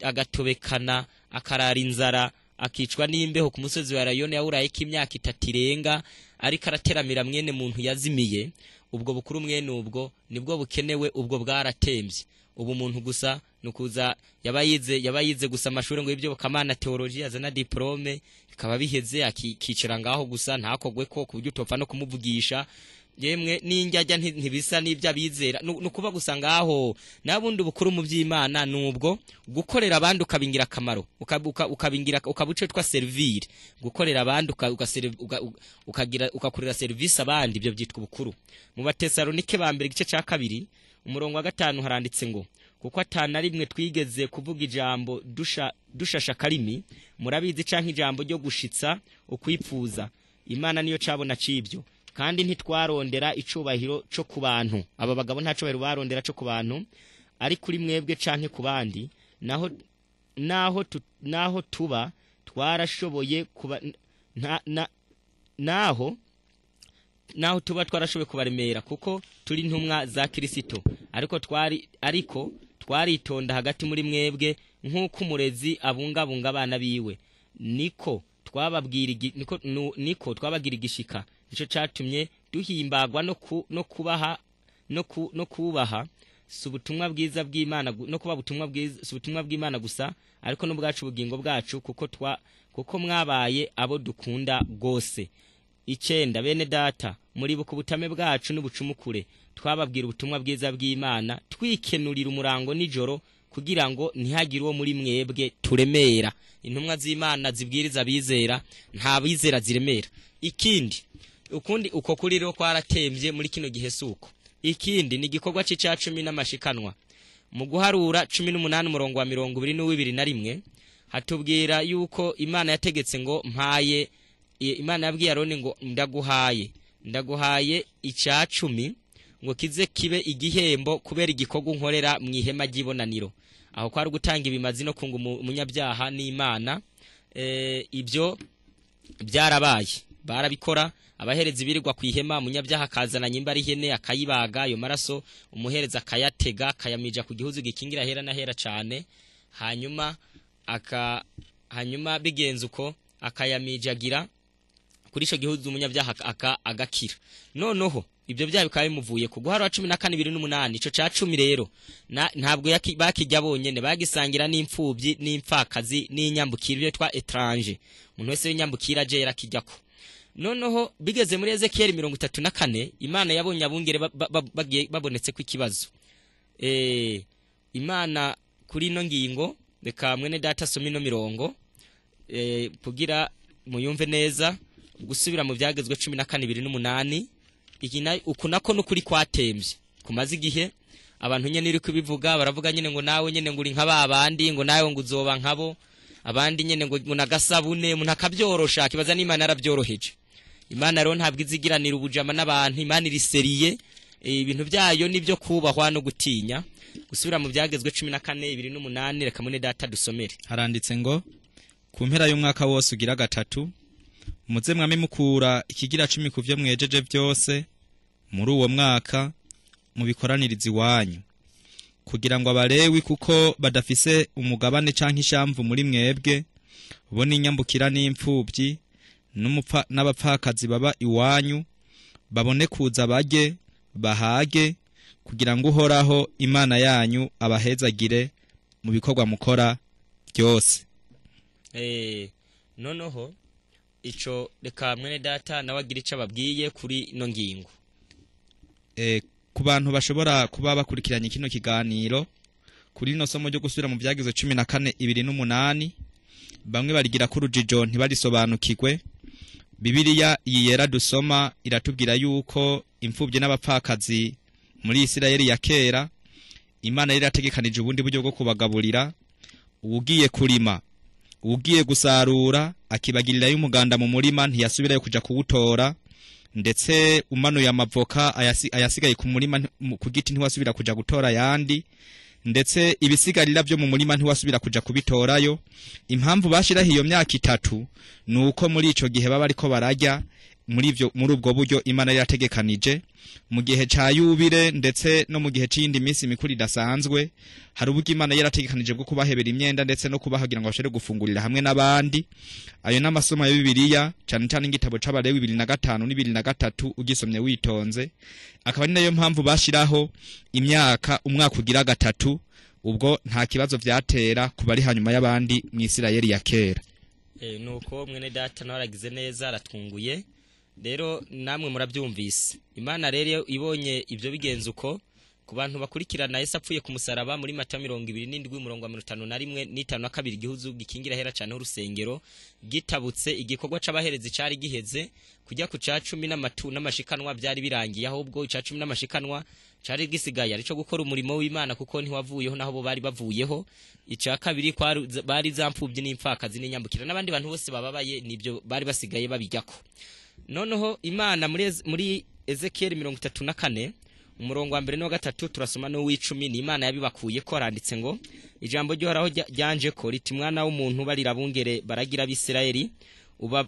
[SPEAKER 1] agatobekana, akarara inzara, akicwa n'imbeho ku musozi wa Rayoni yawuraye k'imyaka 3 irenga, ariko arateramira mwene muntu yazimiye. Ubwo bukuru mwene ubwo nibwo bukenewe, ubwo bwaratembye. Ubu muntu gusa nukuza yabayize gusa amashuri ngo ibyo bakamana theology azana diplome, bikaba biheze akicira ngaho gusa ntakogwe ko kuburyo utopfa no kumuvugisha. yemwe n'injyajya ntibisa n'ibyo abizera nukuba gusanga aho nabundi bukuru mu by'Imana nubwo gukorera abandi ukabingira akamaro ukabingira ukabuce twa servir gukorera abandi ukakorera service abandi ibyo byitwa ubukuru. Mu Batesalonike ba mbere igice cya 2 umurongo wa 5 haranditse ngo kuko atana rimwe twigeze kuvuga ijambo dushasha karimi murabizi canke ijambo ryo gushitsa ukwipfuza Imana niyo cabona cibyo kandi ntitwarondera icubahiro cyo ku bantu. Aba bagabo nta cubahiro barondera cyo ku bantu ari kuri mwebwe canke ku bandi naho tuba twarashoboye kuba naho tuba twarashoboye kubaremera kuko turi ntumwa za Kristo ariko twaritonda hagati muri mwebwe nk'uko umurezi abungabunga abana biwe niko twabagira igishika. Ico catumye duhimbagwa no kubaha subutumwa bwiza bw'Imana no kuba butumwa bw'Imana gusa ariko no bwacu bugingo bwacu kuko mwabaye abo dukunda gose. 9 bene data muri buku butame bwacu n'ubucumukure twababwira ubutumwa bwiza bw'Imana twikenurira umurango nijoro kugira ngo ntihagire uwo muri mwebwe turemera. Intumwa z'Imana zibwiriza bizera nta bizera ziremera. Ikindi ukundi uko kuri rero kwaratemvye muri kino gihe suko. Ikindi ni gikorwa c'icacumi n'amashikanwa mu guharura 18 umurongo wa 22 hatubwira yuko Imana yategetse ngo mpaye Imana yabwiye Aroni ngo ndaguhaye icacumi ngo kize kibe igihembo kubera igikorwa nkorera mu ihema ry'ibonaniro. Aho kwari gutanga ibimazi no kunga umunyabyaha n'Imana. Ibyo byarabaye barabikora abahereza birirwa ku ihema umunyabyaha kazana nyimba ari hene akayibaga ayo maraso umuhereza akayatega akayamija ku gihuzu gikingira hera na hera cyane hanyuma bigenze uko akayamijagira kuri ico gihuzu umunyabyaha agakira. Noneho ibyo byaha bikaba bimuvuye ku guhara 14:8 ico ca 10 rero ntabwo bakijya bonyene bagisangira n'imfubyi n'impfakazi n'inyambukira byo twa étranger umuntu wese w'inyambukira aje yarakijyako. Noneho bigeze muri Ezekiel 34 Imana yabonye abungere babonetse ku ikibazo Imana kuri no ngingo reka mwene data somi no mirongo kugira muyumve neza gusubira mu byagezwe 14:8 ikina ukunako nukuri kwatemvye kumaze igihe abantu nyene iri kubivuga baravuga nyene ngo nawe nyene nguri nk'ababandi ngo nawe ngo uzoba nkabo abandi nyene ngo nagasabune umuntu akabyorosha kibaza n'Imana arabyoroheje. Imana rero ntabwo izigiranira ubujama n'abantu. Imana iriseriye ibintu byayo nibyo kubahwa no gutinya. Gusubira mu byagezwe 14:8 reka mune data dusomere
[SPEAKER 5] haranditse ngo ku mpera y'umwaka wose ugira gatatu muze mwami mukura ikigira 10 kuvyo mwejeje byose muri uwo mwaka mubikoraniriza iwanyu kugira ngo abalewi kuko badafise umugabane canke ishamvu muri mwebwe bo n'inyambukira n'imfubyi n'abapfakazi baba iwanyu babone kuza bage bahage kugira ngo uhoraho Imana yanyu abahezagire mu bikorwa mukora byose.
[SPEAKER 1] Noneho ico reka mwene data nawagira ico babwiye kuri no ngingo.
[SPEAKER 5] Ku bantu bashobora kuba bakurikiranye kino kiganiro kuri no somo ryo gusubira mu byagizwe 14:8 bamwe barigira ku rujijo ntibarisobanukirwe. Bibiliya yera dusoma iratubwira yuko imfubye n'abapfakazi muri Isirayeli ya kera Imana yari yategekanije ubundi buryo bwo kubagaburira. Ugiye kurima ugiye gusarura akibagirira y'umuganda mu murima ntiyasubirayo kuja kuwutora ndetse umanuye amavoka ayasigaye ku murima ku giti ntiwasubira kuja gutora yandi ndetse ibisigarira byo mu murima ntiwasubira kuja kubitorayo. Impamvu bashiraho iyo myaka 3 nuko muri ico gihe baba ariko barajya muri ubwo buryo Imana yategekanije mu gihe ca yubire ndetse no mu gihe c'indi minsi mikuru idasanzwe. Hari uburyo Imana yarategekanije bwo kubahebera imyenda ndetse no kubahagira ngo bashobore gufungurira hamwe n'abandi. Ayo n'amasomo ya Bibiliya cyane cyane igitabo c'Abalewi 2:5 n'2:3 ugisomye witonze akaba ni nayo mpamvu bashiraho umwaka ugira gatatu ubwo nta kibazo vyatera kubari hanyuma y'abandi mu Isirayeli ya kera.
[SPEAKER 1] Nuko mwene data naragize neza aratwunguye rero namwe murabyumvise. Imana rero ibonye ibyo bigenze uko ku bantu bakurikirana Yesu apfuye ku musaraba muri Matayo 27:51-52 igihuzu gikingira hera cyane urusengero gitabutse igikorwa c'abaherezi cari giheze kujya ku ca 10 n'amashikanwa byari birangiye, ahubwo ca 10 n'amashikanwa cari gisigaye arico gukora umurimo w'Imana kuko ntiwavuyeho naho bo bari bavuyeho. Ica kabiri bari zampfubye n'impfakazi n'inyambukira n'abandi bantu bose bababaye nibyo bari basigaye babijyako. Noneho Imana muri Ezekiel 34 umurongo wa 2 no 3 turasoma no w'icumi ni Imana yabibakuye ko aranditse ngo ijambo ryohoraho ryanje ko riti mwana w'umuntu barira bungere baragira Abisirayeli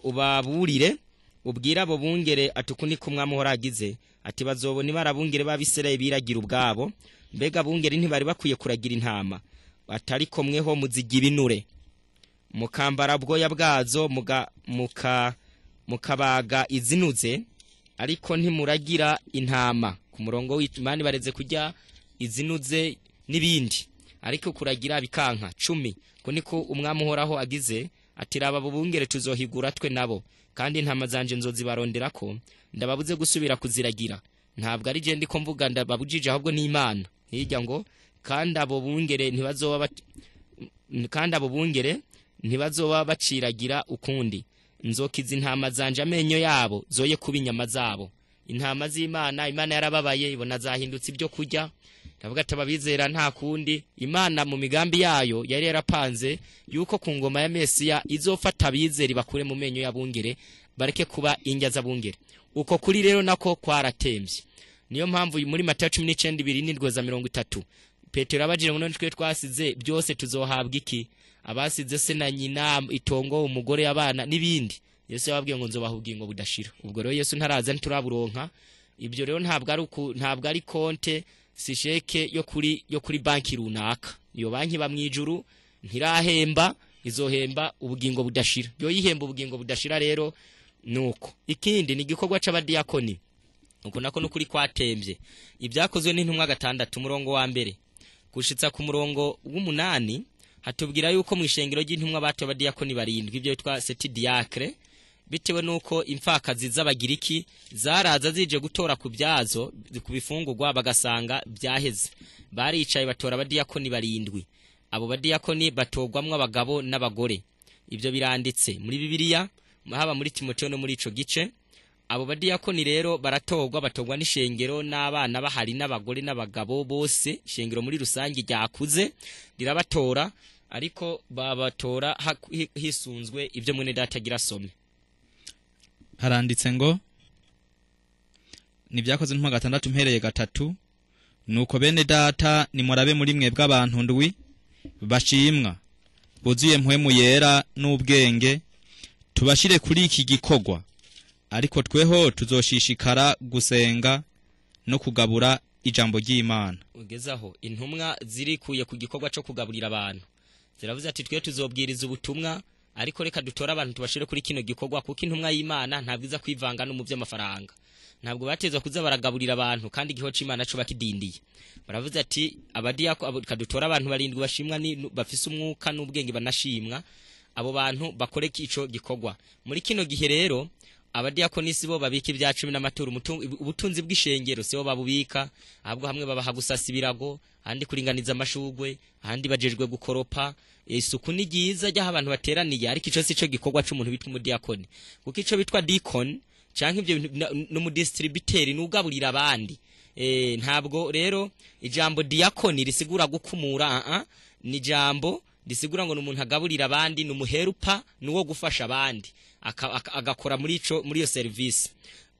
[SPEAKER 1] ubaburire ubwira abo bungere atukuni ku mwami horagize ati bazobona barabungere b'Abisirayeli biragira ubwabo mbega bungere ntibari bakwiye kuragira intama atari komweho muzigira inure mukambara bwoya bwazo mukabaga izinuze ariko ntimuragira intama. Ku murongo w'Imana bareze kujya izinuze n'ibindi ariko kuragira bikanka 10 ko niko umwami uhoraho agize ati raba bubungere tuzohigura twe nabo kandi intama zanje nzozibarondera ko ndababuze gusubira kuziragira. Ntabwo ari je ndiko mvuga ndababujije ahubwo ni Imana hirya ngo kandi abo bungere ntibazoba baciragira ukundi nzokiza intama zanje amenyo yabo zoye kuba inyama zabo. Intama z'Imana Imana yarababaye ibona zahindutse ibyo kujya ndavuga ati ababizera nta kundi Imana mu migambi yayo yari yarapanze yuko ku ngoma ya Mesiya izofata abizera bakure mu menyo y'abungere bareke kuba injya z'abungere. Uko kuri rero nako kwaratembye. Niyo mpamvu muri Matayo 19:2-30 Petero abajije ngo none twe twasize byose tuzohabwa iki? Abasize se na nyina itongo umugore abana n'ibindi. Yesu yababwiye ngo nzobaha ubugingo budashira. Ubwo rero Yesu ntaraza ntituraburonka. Ibyo rero ntabwo ari konte si sheke yo kuri banki runaka. Iyo banki bamwijuru ntirahemba izohemba ubugingo budashira. Yo yihemba ubugingo budashira rero nuko. Ikindi ni igikorwa c'abadiyakoni. Uko nako nukuri kwatembye. Ibyakozwe n'intumwa 6 umurongo wa mbere gushitsa ku murongo w'8 hatubwira yuko mu ishengero ry'intumwa bato abadiyakoni 7 ibyo bitwa seti diacre bitewe nuko impfakazi z'abagiriki zaraza zije gutora ku byazo ku bifungurwa bagasanga byaheze baricaye batora abadiyakoni 7. Abo badiyakoni batogwamwe abagabo n'abagore. Ibyo biranditse muri Bibiliya haba muri Timoteyo no muri ico gice. Abo badiyakoni rero batogwa n'ishengero n'abana bahari n'abagore n'abagabo bose ishengero muri rusangi ryakuze rirabatora ariko babatora hisunzwe ibyo mwene data agira some.
[SPEAKER 5] Haranditse ngo nibyakoze ntwa 6 mpereye 3 nuko bene data nimurabe muri mwe bw'abantu ndwi bashimwa buzuye mpwemu yera n'ubwenge tubashire kuri iki gikorwa ariko tweho tuzoshishikara gusenga no kugabura ijambo ry'Imana.
[SPEAKER 1] Ugezaho intumwa zirikuye ku gikorwa cyo kugaburira abantu ziravuze ati twe tuzobwiriza ubutumwa ariko reka dutora abantu tubashire kuri kino gikorwa kuko intumwa y'Imana ntabwiza kwivanga no mu by'amafaranga. Ntabwo batezwa kuza baragaburira abantu kandi igiho c'Imana cyo bakidindiye. Baravuze ati abadiyako kadutora abantu 7 bashimwa ni bafise umwuka n'ubwenge banashimwa abo bantu bakore kico gikorwa. Muri kino gihe rero abadiyakoni sibo babika ibya 10 n'amaturo ubutunzi bw'ishengero sibo babubika ahubwo hamwe babaha gusasa ibirago handi kuringaniza amashugwe handi bajejwe gukoropa isuku ni giza jya abantu bateraniye ariko ico sico gikorwa c'umuntu bitwa umudiyakoni kuko ico bitwa deacon canke ibyo no mu distributeur nugaburira abandi ntabwo rero ijambo diakoni risigura gukumura ni jambo risigura ngo n'umuntu agaburira abandi numuherupa nuwo gufasha abandi agakora muri iyo service.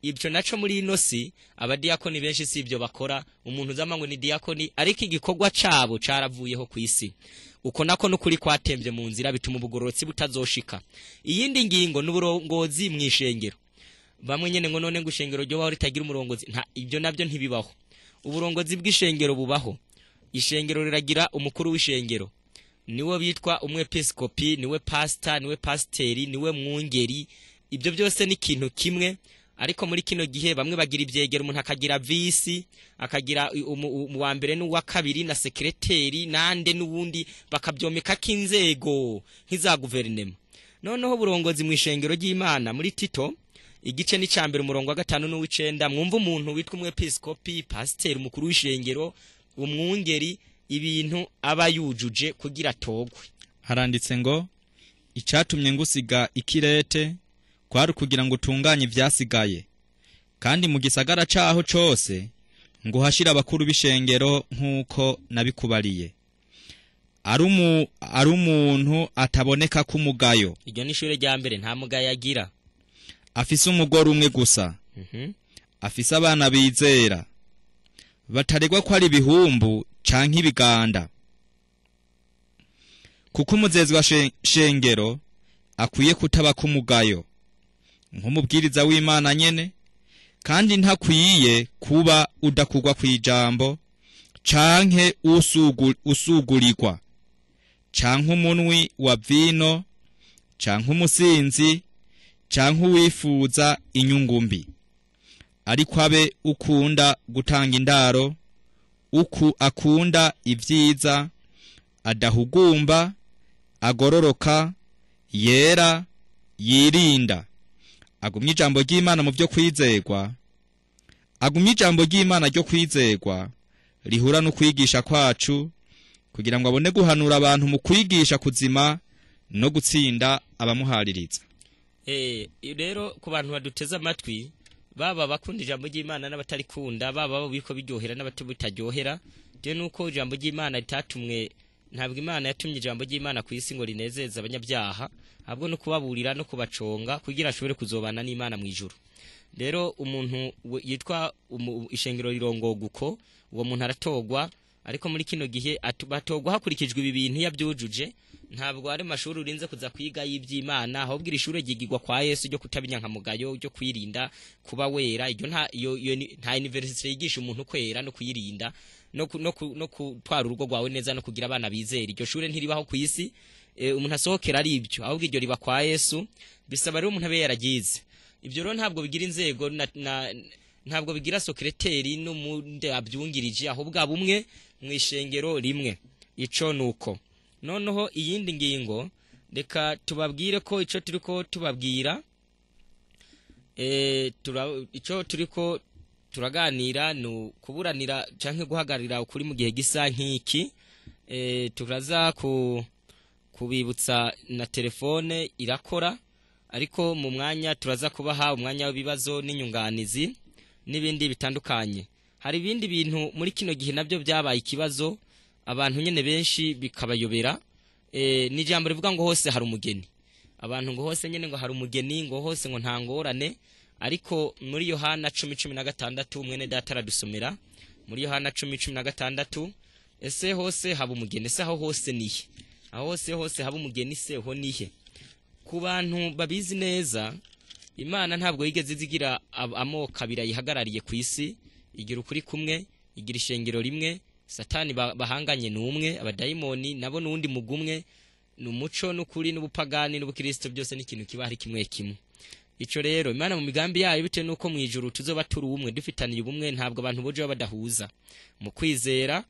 [SPEAKER 1] Ibyo naco muri inosi abadiyakoni benshi si ibyo bakora umuntu zamangwe ni diakoni ariko igikorwa cabo caravuyeho ku isi. Uko nako nukuri kwatembye mu nzira bituma ubugororotsi butazoshika. Iyindi ngingo n'uburongozi mwishengero. Bamwe nyene ngo none ngushengero ryo baho ritagira umurongozi ibyo nabyo ntibibaho. Uburongozi bw'ishengero bubaho. Ishengero riragira umukuru w'ishengero. Niwe bitwa umwepiskopi niwe pastor niwe pasteri niwe mwungeri. Ibyo byose ni kintu kimwe ariko muri kino gihe bamwe bagira ibyegera umuntu akagira visi akagira wa mbere n'uwa kabiri na secretary nande n'ubundi bakabyomeka kinzego nk'iza guverinema. Noneho burongozi mu ishengero ry'Imana muri Tito igice ni cambere umurongo wa 5 n'uw'icenda mwumva umuntu witwa umwepiskopi pasiteri umukuru w'ishengero umwungeri ibintu aba yujuje kugira togwe.
[SPEAKER 5] Haranditse ngo icatumye ngusiga ikirete kwari kugira ngo utunganye ivyasigaye kandi mu gisagara caho cose nguhashira abakuru b'ishengero nk'uko nabikubariye. Ari umuntu ataboneka kumugayo.
[SPEAKER 1] Iryo ni ishure rya mbere nta mugayo agira.
[SPEAKER 5] Afise umugore umwe gusa. Afise abana bizera. Bataregwa ko ari ibihumbu canke ibiganda. Kuko umuzezi wa shengero akwiye kutaba kumugayo nk'umubwiriza w'Imana nyene, kandi ntakwiye kuba udakugwa kwijambo canke usugurirwa canke umunwi wa vino canke umusinzi canke uwifuza inyungu mbi, ariko abe ukunda gutanga indaro, akunda ivyiza, adahugumba, agororoka, yera, yirinda, agumye ijambo ry'Imana mu byo kwizerwa, agumye ijambo ry'Imana ryo kwizerwa rihura no kwigisha kwacu, kugira ngo abone guhanura abantu mu kwigisha kuzima no gutsinda abamuhaririza.
[SPEAKER 1] Rero ku bantu baduteza amatwi, baba bakunda ijambo ry'Imana n'abatarikunda, baba biko biryohera n'abatabitaryohera, de nuko ijambo ry'Imana ritatumwe, ntabwo Imana yatumye ijambo ry'Imana ku isi ngo rinezeze abanyabyaha, ahubwo no kubaburira no kubaconga kugira ashobore kuzobana n'Imana mu ijuru. Rero umuntu yitwa ishengero rirongoguko, uwo muntu aratogwa, ariko muri kino gihe batogwa hakurikijwe ibi bintu yabyujuje. Ntabwo ari mashuri urinze kuza kwiga y'ivy'Imana, ahubwo ishure ryigirwa kwa Yesu ryo kutabinyankamugayo, ryo kwirinda, kuba wera. Iryo nta university yigisha umuntu kwera no kuyirinda no kutwara urugo rwawe neza no kugira abana bizera. Iryo shure ntiribaho ku isi, umuntu asohokera ari ibyo, ahubwo iryo riba kwa Yesu. Bisaba rero umuntu abe yaragize ibyo. Rero ntabwo bigira inzego ntabwo bigira secretary n'umundi abyungirije, ahubwo abumwe mwishengero rimwe. Ico nuko noneho iyindi ngingo, reka tubabwire ko ico turiko tubabwira ico turiko turaganira no kuburanira canke guhagarira ukuri mu gihe gisa nk'iki. Turaza kubibutsa na telefone irakora, ariko mu mwanya turaza kubaha umwanya w'ibibazo n'inyunganizi n'ibindi bitandukanye. Hari ibindi bintu muri kino gihe nabyo byabaye ikibazo, abantu nyene benshi bikabayobera. Ni jambo rivuga ngo hose hari umugeni, abantu ngo hose nyene ngo hari umugeni, ngo hose ngo ntangorane. Ariko muri Yohana 10:16 mwene data aradusomera muri Yohana 10:16, ese hose haba umugeni, ese aho hose nihe? Aho hose haba umugeni, se ho nihe? Ku bantu babizi neza, Imana ntabwo yigeze zigira amoko abiri yihagarariye ku isi. Igira ukuri kumwe, igira ishengero rimwe. Satani bahanganye n'umwe, abadayimoni nabo n'undi mugumwe. N'umuco n'ukuri n'ubupagani n'ubukristo byose n'ikintu kiba hari kimwe kimwe. Ico rero Imana mu migambi yayo bite nuko mu ijuru tuzoba turi umwe, dufitaniye ubumwe, ntabwo abantu boje badahuza mu kwizera.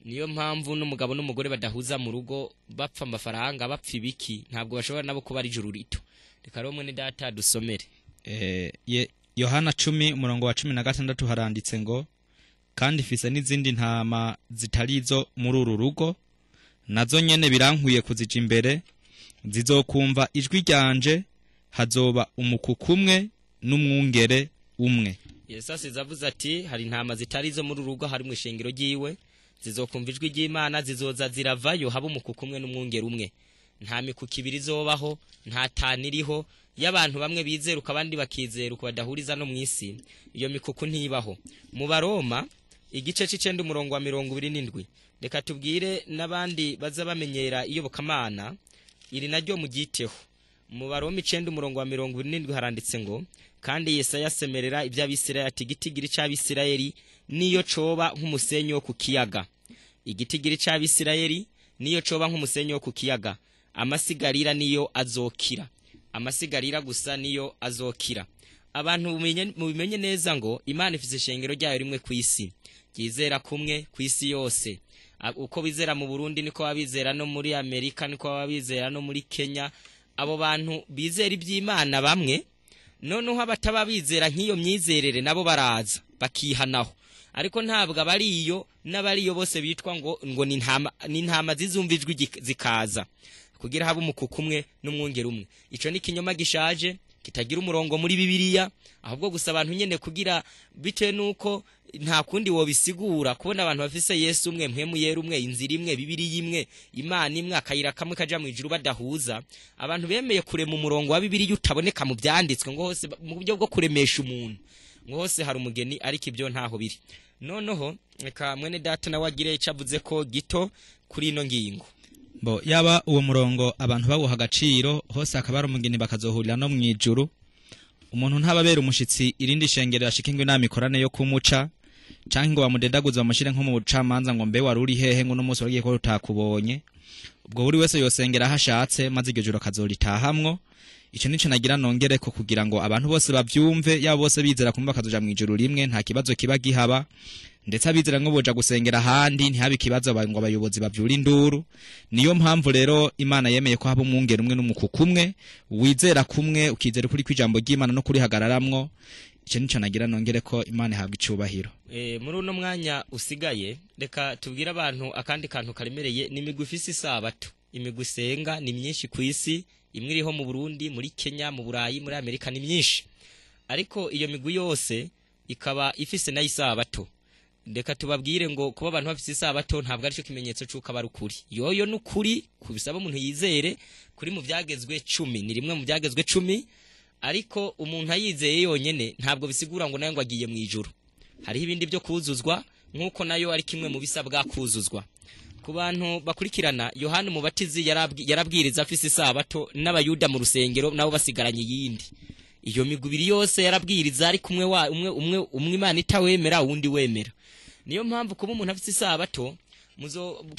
[SPEAKER 1] Niyo mpamvu n'umugabo n'umugore badahuza mu rugo, bapfa amafaranga, bapfa ibiki, ntabwo bashobora nabo kuba ari ijuru rito. Reka rero mwene data dusomere.
[SPEAKER 5] Yohana 10:16 haranditse ngo, kandi fise n'izindi ntama zitarizo muri uru rugo, nazo nyene birankuye kuzija imbere, zizokumva ijwi ryanje, hazoba umukuku umwe n'umwungere umwe.
[SPEAKER 1] Yesu asizavuze ati hari intama zitarizo muri urugo, hari mu ishengero ryiwe, zizokumva ijwi ry'Imana, zizoza ziravayo, haba umukuku umwe n'umwungere umwe. Nta mikuki ibiri izobaho, nta taniriho y'abantu bamwe bizeruka abandi bakizeruka badahuriza no mwisi. Iyo mikuku ntibaho. Mu Baroma igice c'icenda umurongo wa 27, reka tubwire n'abandi baza bamenyera iyo bokamana iri naryo mugiteho. Mu Baroma 9 umurongo wa 27 haranditse ngo, kandi Yesaya yasemerera iby'Abisirayeli ati, igitigiri c'Abisirayeli niyo coba nk'umusenyi wo ku kiyaga. Igitigiri c'Abisirayeli niyo coba nk'umusenyi wo ku kiyaga, amasigarira niyo azokira. Amasigarira gusa niyo azokira. Abantu mubimenye neza ngo Imana ifise ishengero ryayo rimwe ku isi, ryizera kumwe ku isi yose. Uko bizera mu Burundi niko babizera no muri Amerika, niko babizera no muri Kenya. Abo bantu bizera iby'Imana bamwe noneho abataba bizera nk'iyo myizerere nabo baraza bakihanaho, ariko ntabwo abariyo n'abariyo bose bitwa ngo ni intama zizumva ijwi zikaza kugira habe umukuku umwe n'umwungere umwe. Ico ni kinyoma gishaje kitagira umurongo muri Bibiliya, ahubwo gusa abantu nyene kugira bitewe nuko nta kundi wo bisigura kubona abantu bafise Yesu umwe, mpwemu yera umwe, inzira imwe, Bibiliya imwe, Imana imwe, akayira kamwe kaja mu ijuru badahuza. Abantu bemeye kurema umurongo wa Bibiliya utaboneka mu byanditswe ngo hose mu buryo bwo kuremesha umuntu ngo hose hari umugeni, ariko ibyo ntaho biri. Noneho reka mwene data nawe agire icavuze ko gito kuri ino ngingo.
[SPEAKER 5] Bo yaba uwo murongo abantu bawuha agaciro hose akaba ari umugeni bakazohurira no mwijuru, umuntu ntababera umushitsi irindi shengero yashikingwe n'amikorane yo kumuca canke ngo bamudendaguza bamushire nko mu bucamanza ngo mbe wari uri hehe ngo n'umunsi waragiye ko utakubonye. Ubwo buri wese yosengera hashatse maze iryo joro kazoritahamwo. Ico nico nagira nongere ko kugira ngo abantu bose bavyumve, yaba bose bizera kumva kazoja mwijuru rimwe, nta kibazo kiba gihaba, ndetse abizera ngo boja gusengera handi ntihabe kibazo ngo abayobozi bavyura induru. Niyo mpamvu rero Imana yemeye ko haba umwungere umwe n'umukuku umwe, wizera kumwe, ukizera kuri kwijambo ry'Imana no kuri hagararamwo. Ico nico nagira nongere ko Imana ihabwa icubahiro.
[SPEAKER 1] Muri uno mwanya usigaye reka tubwira abantu akandi kantu karimereye, n'imigwi ifise isabato. Imigwi isenga ni myinshi kw'isi, imwe iriho mu Burundi, muri Kenya, mu Burayi, muri Amerika ni myinshi, ariko iyo migwi yose ikaba ifise na isabato. Ndeka tubabwire ngo kuba abantu bafise isabato ntabwo ari cyo kimenyetso cy'uko aba ari ukuri. Yoyo n'ukuri kubisaba umuntu yizere kuri mu byagezwe 10, ni rimwe mu byagezwe 10, ariko umuntu ayizeye yonyene ntabwo bisigura ngo nayo ngo agiye mu ijuru. Hariho ibindi byo kuzuzwa nkuko nayo ari kimwe mu bisabwa kuzuzwa. Ku bantu bakurikirana, Yohana Umubatizi yarabwiriza afise isabato, n'abayuda mu rusengero nabo basigaranye yindi. Iyo migubiri yose yarabwiriza ari kumwe umwe Imana itawemera uwundi wemera. Niyo mpamvu kuba umuntu afite isabato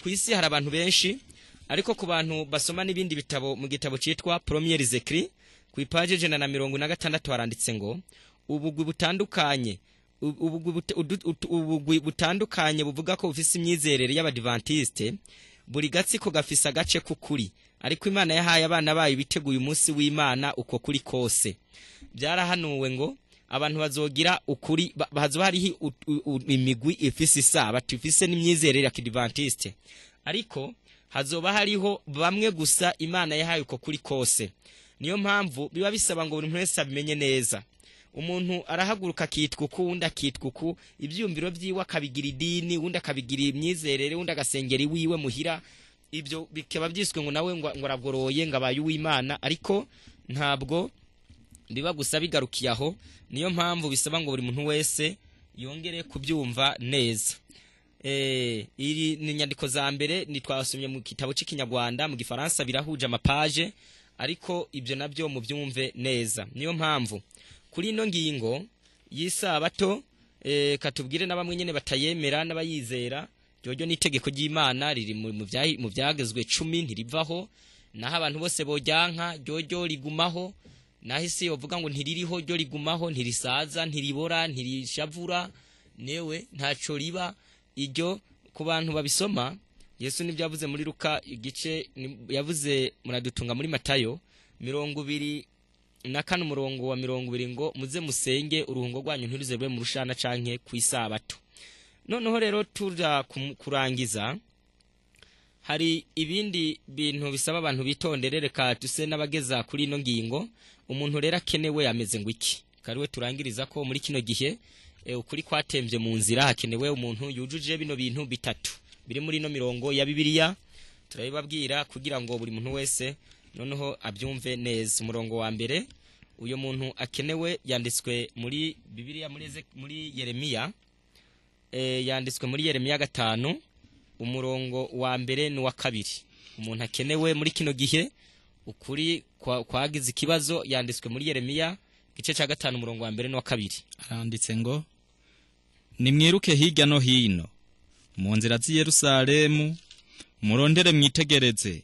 [SPEAKER 1] kw'isi hari abantu benshi, ariko ku bantu basoma n'ibindi bitabo mu gitabo citwa Premiers Écrits ku ipaje 146 haranditse ngo ubugwi butandukanye buvuga ko bufise imyizerere y'Abadventiste, buri gatsiko gafise agace k'ukuri, ariko Imana yahaye abana bayo biteguye umunsi w'Imana uko kuri kose. Byarahanuwe ngo abantu bazogira ukuri, bazoba hariho imigwi ifise isabato, ifise n'imyizerere ya Kidventiste, ariko hazoba hariho bamwe gusa Imana yahaye uko kuri kose. Niyo mpamvu biba bisaba ngo buri wese abimenye neza. Umuntu arahaguruka kitwa uku, undi akitwa uku, ibyumviro byiwe akabigira idini, undi akabigira imyizerere, undi agasengera iwiwe muhira. Ibyo bikaba byiswe ngo nawe ngo aragoroye ngo abaye uw'Imana, ariko ntabwo biba gusa bigarukiye aho. Niyo mpamvu bisaba ngo buri muntu wese yongere kubyumva neza. Iri ni nyandiko za mbere nitwasomye mu kitabo cy'Ikinyarwanda, mu Gifaransa birahuje amapaje, ariko ibyo nabyo mu byumve neza. Niyo mpamvu kuri ino ngingo y'isabato katubwire na bamwe nyene batayemera n'abayizera, ryo n'itegeko ry'Imana riri mu byagezwe 10 ntirivaho, naho abantu bose bojyanka ryo rigumaho, naho isi yovuga ngo ntiririho ryo rigumaho, ntirisaza, ntiribora, ntirishavura, newe ntaco riba. Iryo ku bantu babisoma, Yesu nibyo yavuze muri Luka igice yavuze muradutunga muri Matayo 24 umurongo wa 20 ngo muze musenge uruhungo rwanyu ntiruzerwe mu rushana canke kwisabato. Noneho rero tuja kurangiza, hari ibindi bintu bisaba abantu bitondere, reka tuse n'abageza kuri ino ngingo. Umuntu rero akenewe ameze ngo iki? Kariwe turangiriza ko muri kino gihe ukuri kwatemvye mu nzira, hakenewe umuntu yujuje bino bintu bitatu biri muri no mirongo ya Bibiliya. Turabibabwira kugira ngo buri muntu wese noneho abyumve neza. Umurongo wa mbere uyo muntu akenewe yanditswe muri Bibiliya muri Yeremiya, yanditswe muri Yeremiya 5 umurongo wa mbere n'uwa kabiri. Umuntu akenewe muri kino gihe ukuri kwagize ikibazo yanditswe muri Yeremiya gice ca 5 umurongo wa mbere n'uwa kabiri.
[SPEAKER 5] Aranditse ngo nimwiruke hirya no hino mu nzira z'i Yerusalemu, murondere mwitegereze,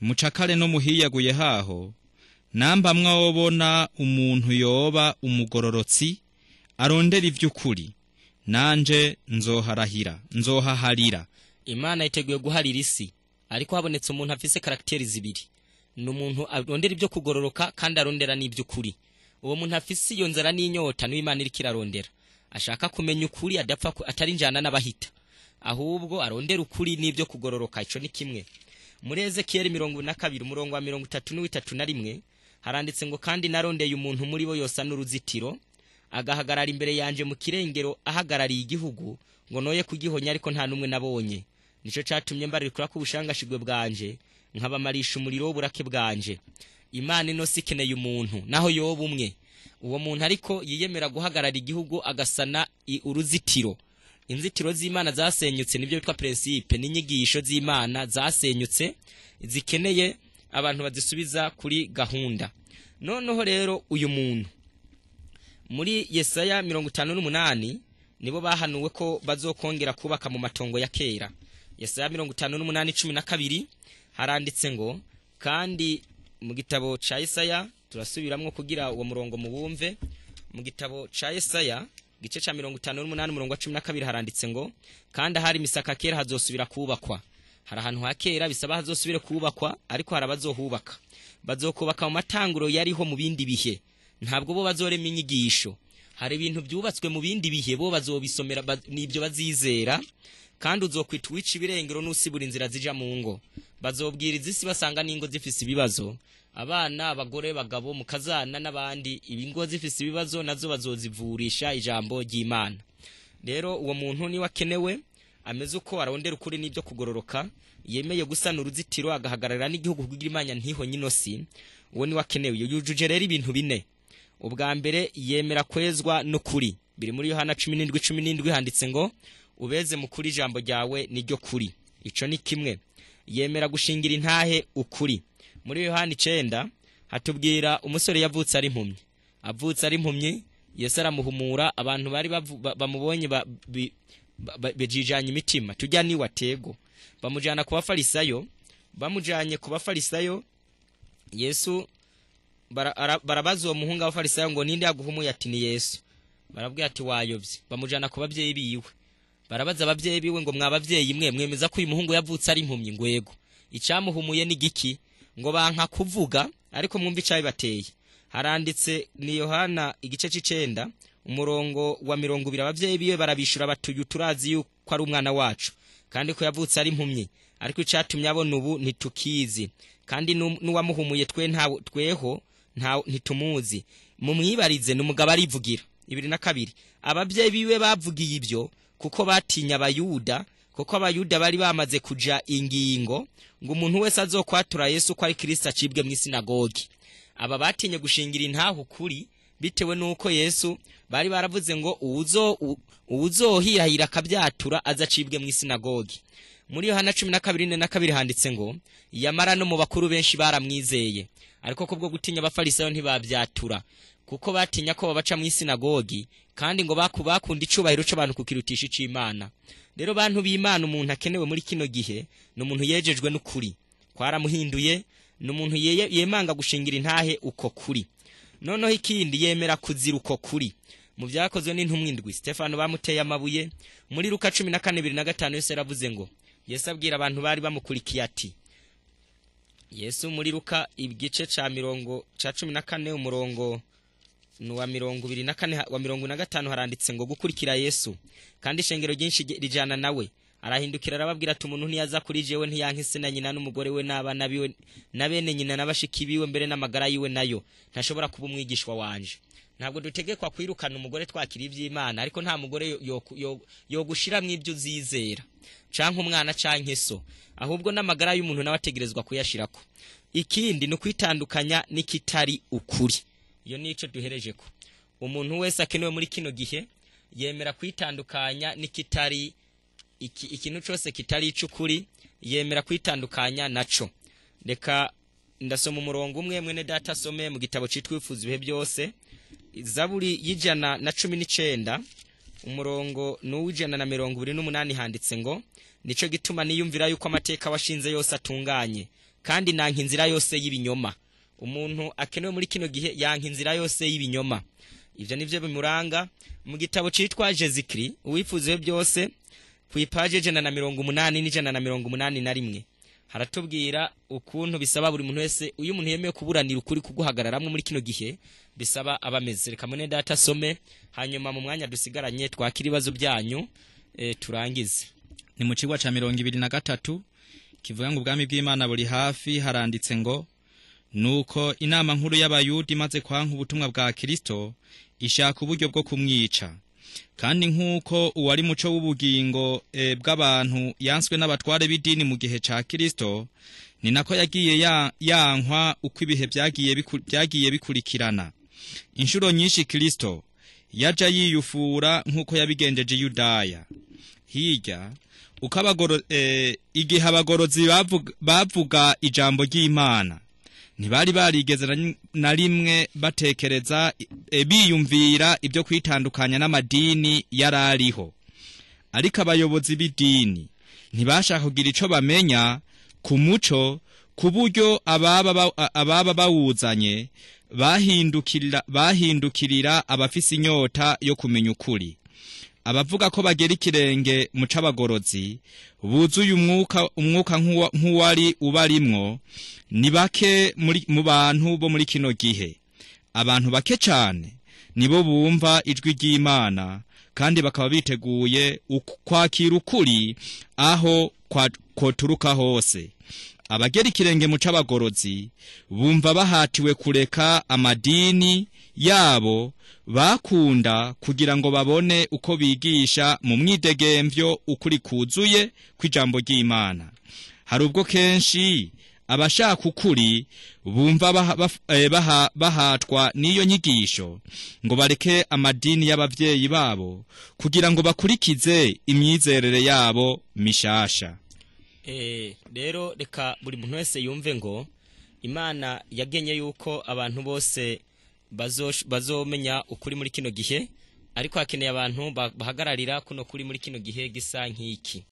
[SPEAKER 5] mucakare no muhiyaguye haho, namba mwobona umuntu yoba umugororotsi arondera ivy'ukuri, nanje nzohaharira.
[SPEAKER 1] Imana iteguye guharira isi, ariko habonetse umuntu afise karakteri zibiri. N'umuntu arondera ibyo kugororoka kandi arondera n'iby'ukuri. uwo muntu afise iyo nzara n'inyota n'Imana iriko irarondera ashaka kumenya ukuri adapfa atari njana n'abahita ahubwo arondera ukuri n'ibyo kugororoka. Ico ni kimwe. Muri Ezekiyeli 22 umurongo wa 33 haranditse ngo kandi narondeye umuntu muri bo yosa n'uruzitiro agahagarara imbere yanje mu kirengero ahagarariye igihugu ngo noye kugihonya ariko nta numwe nabonye. Nico catumye mbaririkura ko ubushangashigwe bwanje nkabamarisha umuriro w'uburake bwanje. Imana ino sikeneye umuntu naho yoba umwe. Uwo muntu ariko yiyemera guhagarara igihugu agasana uruzitiro. Inzitiro z'Imana zasenyutse nibyo bitwa principe n'inyigisho z'Imana zasenyutse zikeneye abantu bazisubiza kuri gahunda. Noneho rero uyu muntu muri Yesaya 58 nibo bahanuwe ko bazokongera kubaka mu matongo ya kera. Yesaya 58:12 haranditse ngo kandi mu gitabo ca Yesaya turasubiramwo kugira uwo murongo mubumve. Mu gitabo ca Yesaya gice ca 58 umurongo wa 12 haranditse ngo kandi hari imisaka kera hazosubira kubakwa. Hari ahantu ha kera bisaba hazosubire kubakwa ariko harabazohubaka. Bazokubaka mu matanguro yariho mu bindi bihe. Ntabwo bo bazorema inyigisho. Hari ibintu byubatswe mu bindi bihe bo bazobisomera nibyo bazizera kandi uzokwita wica ibirengero n'usibura inzira zija mu ngo. Bazobwira izisi basanga n'ingo zifise ibibazo. Abana abagore bagabo mukazana n'abandi ibingo zifise ibibazo nazo bazozivurisha ijambo ry'Imana. Rero uwo muntu ni wakenewe ameze uko arondera ukuri n'ibyo kugororoka yemeye gusana uruzitiro agahagarara n'igihugu kugira Imana ntihonye inosi. Uwo ni wakenewe yujuje rero ibintu bine. Ubwa mbere yemera kwezwa n'ukuri. Biri muri Yohana 17:17 handitse ngo ubeze mu kuri ijambo ryawe niryo kuri. Ico ni kimwe. Yemera gushingira intahe ukuri. Muri Yohana 9 hatubwira umusore yavutse ari impumyi. Avutse ari impumyi Yesu aramuhumura abantu bari bamubonye bejijanye imitima tujya ni watego bamujana ku bafarisayo. Bamujanye ku bafarisayo Yesu barabaza uwo muhungu w'abafarisayo ngo ninde yaguhumuye ati ni Yesu. Barabwira ati wayobye. Bamujana ku bavyeyi biwe. Barabaza abavyeyi biwe ngo mwabavyeyi mwe mwemeza ko uyu muhungu yavutse ari impumyi ngo yego. Icamuhumuye ni giki ngo banka kuvuga ariko mwumva icayi bateye. Haranditse ni Yohana igice c'9 umurongo wa 20 abavyeyi biwe barabishura batuye turazi yuko ari umwana wacu kandi ko yavutse ari impumyi ariko icatumye abona ubu ntitukizi kandi n'uwamuhumuye tweho ntitumuzi. Mumwibarize n'umugabo arivugira. 22 abavyeyi biwe bavugiye ibyo kuko batinya abayuda kuko abayuda bari bamaze kuja ingingo ngo umuntu wese azokwatura Yesu ko ari Kristo acibwe mu sinagogi. Aba batinye gushingira intaho kuri bitewe nuko Yesu bari baravuze ngo uwuzohirahira akabyatura azacibwe mu sinagogi. Muri Yohana 12:2 handitse ngo yamara no mu bakuru benshi baramwizeye ariko kubwo gutinya abafarisayo ntibabyatura kuko batinya ko babaca mu sinagogi kandi ngo bakunda icubahiro c'abantu kukirutisha ic'Imana. Rero bantu b'Imana umuntu akenewe muri kino gihe no muntu yejejwe n'ukuri kwaramuhinduye n'umuntu yemanga gushingira intahe uko kuri. Noneho ikindi yemera kuzira uko kuri. Mu byakozwe n'intumwa indwi Stefano bamuteye amabuye. Muri Luka 14:25 Yesu yaravuze ngo Yesu abwira abantu bari bamukurikiye ati Yesu muri Luka igice ca 14 umurongo wa 24 wa 25 haranditse ngo gukurikira Yesu kandi ishengero ryinshi rijana nawe. Arahindukira arababwira ati umuntu ntiyaza kuri jewe ntiyankise na nyina n'umugore we n'abana biwe na bene nyina n'abashiki biwe mbere n'amagara yiwe nayo ntashobora kuba umwigishwa wanje. Ntabwo dutegekwa kwirukana umugore twakira ivy'Imana ariko nta mugore yo gushira mw'ibyo zizera canke umwana canke so ahubwo n'amagara y'umuntu nabategerezwa kuyashirako. Ikindi no kwitandukanya nikitari ukuri. Iyo nico duhereje ko umuntu wese akenewe muri kino gihe yemera kwitandukanya nikitari ikintu cyose kitari icukuri yemera kwitandukanya naco. Reka ndasoma umurongo umwe mwene data some mu gitabo citwifuza ibihe byose. Zaburi y'119 umurongo n'128 handitse ngo nico gituma niyumvira yuko amateka washinze yose atunganye kandi nanka inzira yose y'ibinyoma. Umuntu akenewe muri kino gihe yanka inzira yose y'ibinyoma. Ivyo nivyo bimuranga mu gitabo citwa Jezikri uwifuza byose ku ipaje 180 n'ijana na 181. haratubwira ukuntu bisaba buri muntu wese uyu muntu yemeye kuburanira ukuri kuguhagararamwe muri kino gihe bisaba abameze. Reka mwene data some hanyuma mu mwanya dusigaranye twakira ibibazo byanyu turangize.
[SPEAKER 5] Ni mu cigwa ca 23 kivuga ngo ubwami bw'Imana buri hafi. Haranditse ngo nuko inama nkuru y'abayudi maze kwanka ubutumwa bwa Kristo ishaka uburyo bwo kumwica, kandi nkuko uwari muco w'ubugingo bw'abantu yanswe n'abatware b'idini mu gihe ca Kristo, ni nako yagiye yankwa uko ibihe byagiye bikurikirana. Inshuro nyinshi Kristo yaja yiyufura nkuko yabigenjeje Yudaya. Hirya igihe abagorozi bavuga ijambo ry'Imana, ntibari barigeze na rimwe batekereza biyumvira ibyo kwitandukanya n'amadini yarariho. Ariko abayobozi b'idini ntibashaka kugira ico bamenya ku muco, ku buryo ababa bawuzanye bahindukirira abafise inyota yo kumenya ukuri. Abavuga ko bagera ikirenge mu c'abagorozi buzuye umwuka nk'uwari ubarimwo ni bake mu bantu bo muri kino gihe. Abantu bake cane nibo bumva ijwi ry'Imana kandi bakaba biteguye kwakira ukuri aho koturuka hose. Abagera ikirenge mu c'abagorozi bumva bahatiwe kureka amadini yabo bakunda kugira ngo babone uko bigisha mu mwidegemvyo ukuri kuzuye kw'ijambo ry'Imana. Hari ubwo kenshi abashaka ukuri bumva bahatwa n'iyo nyigisho ngo bareke amadini y'abavyeyi babo kugira ngo bakurikize imyizerere yabo mishasha.
[SPEAKER 1] Rero reka buri muntu wese yumve ngo Imana yagenye yuko abantu bose bazomenya ukuri muri kino gihe, ariko hakeneye abantu bahagararira kuno kuri muri kino gihe gisa nk'iki.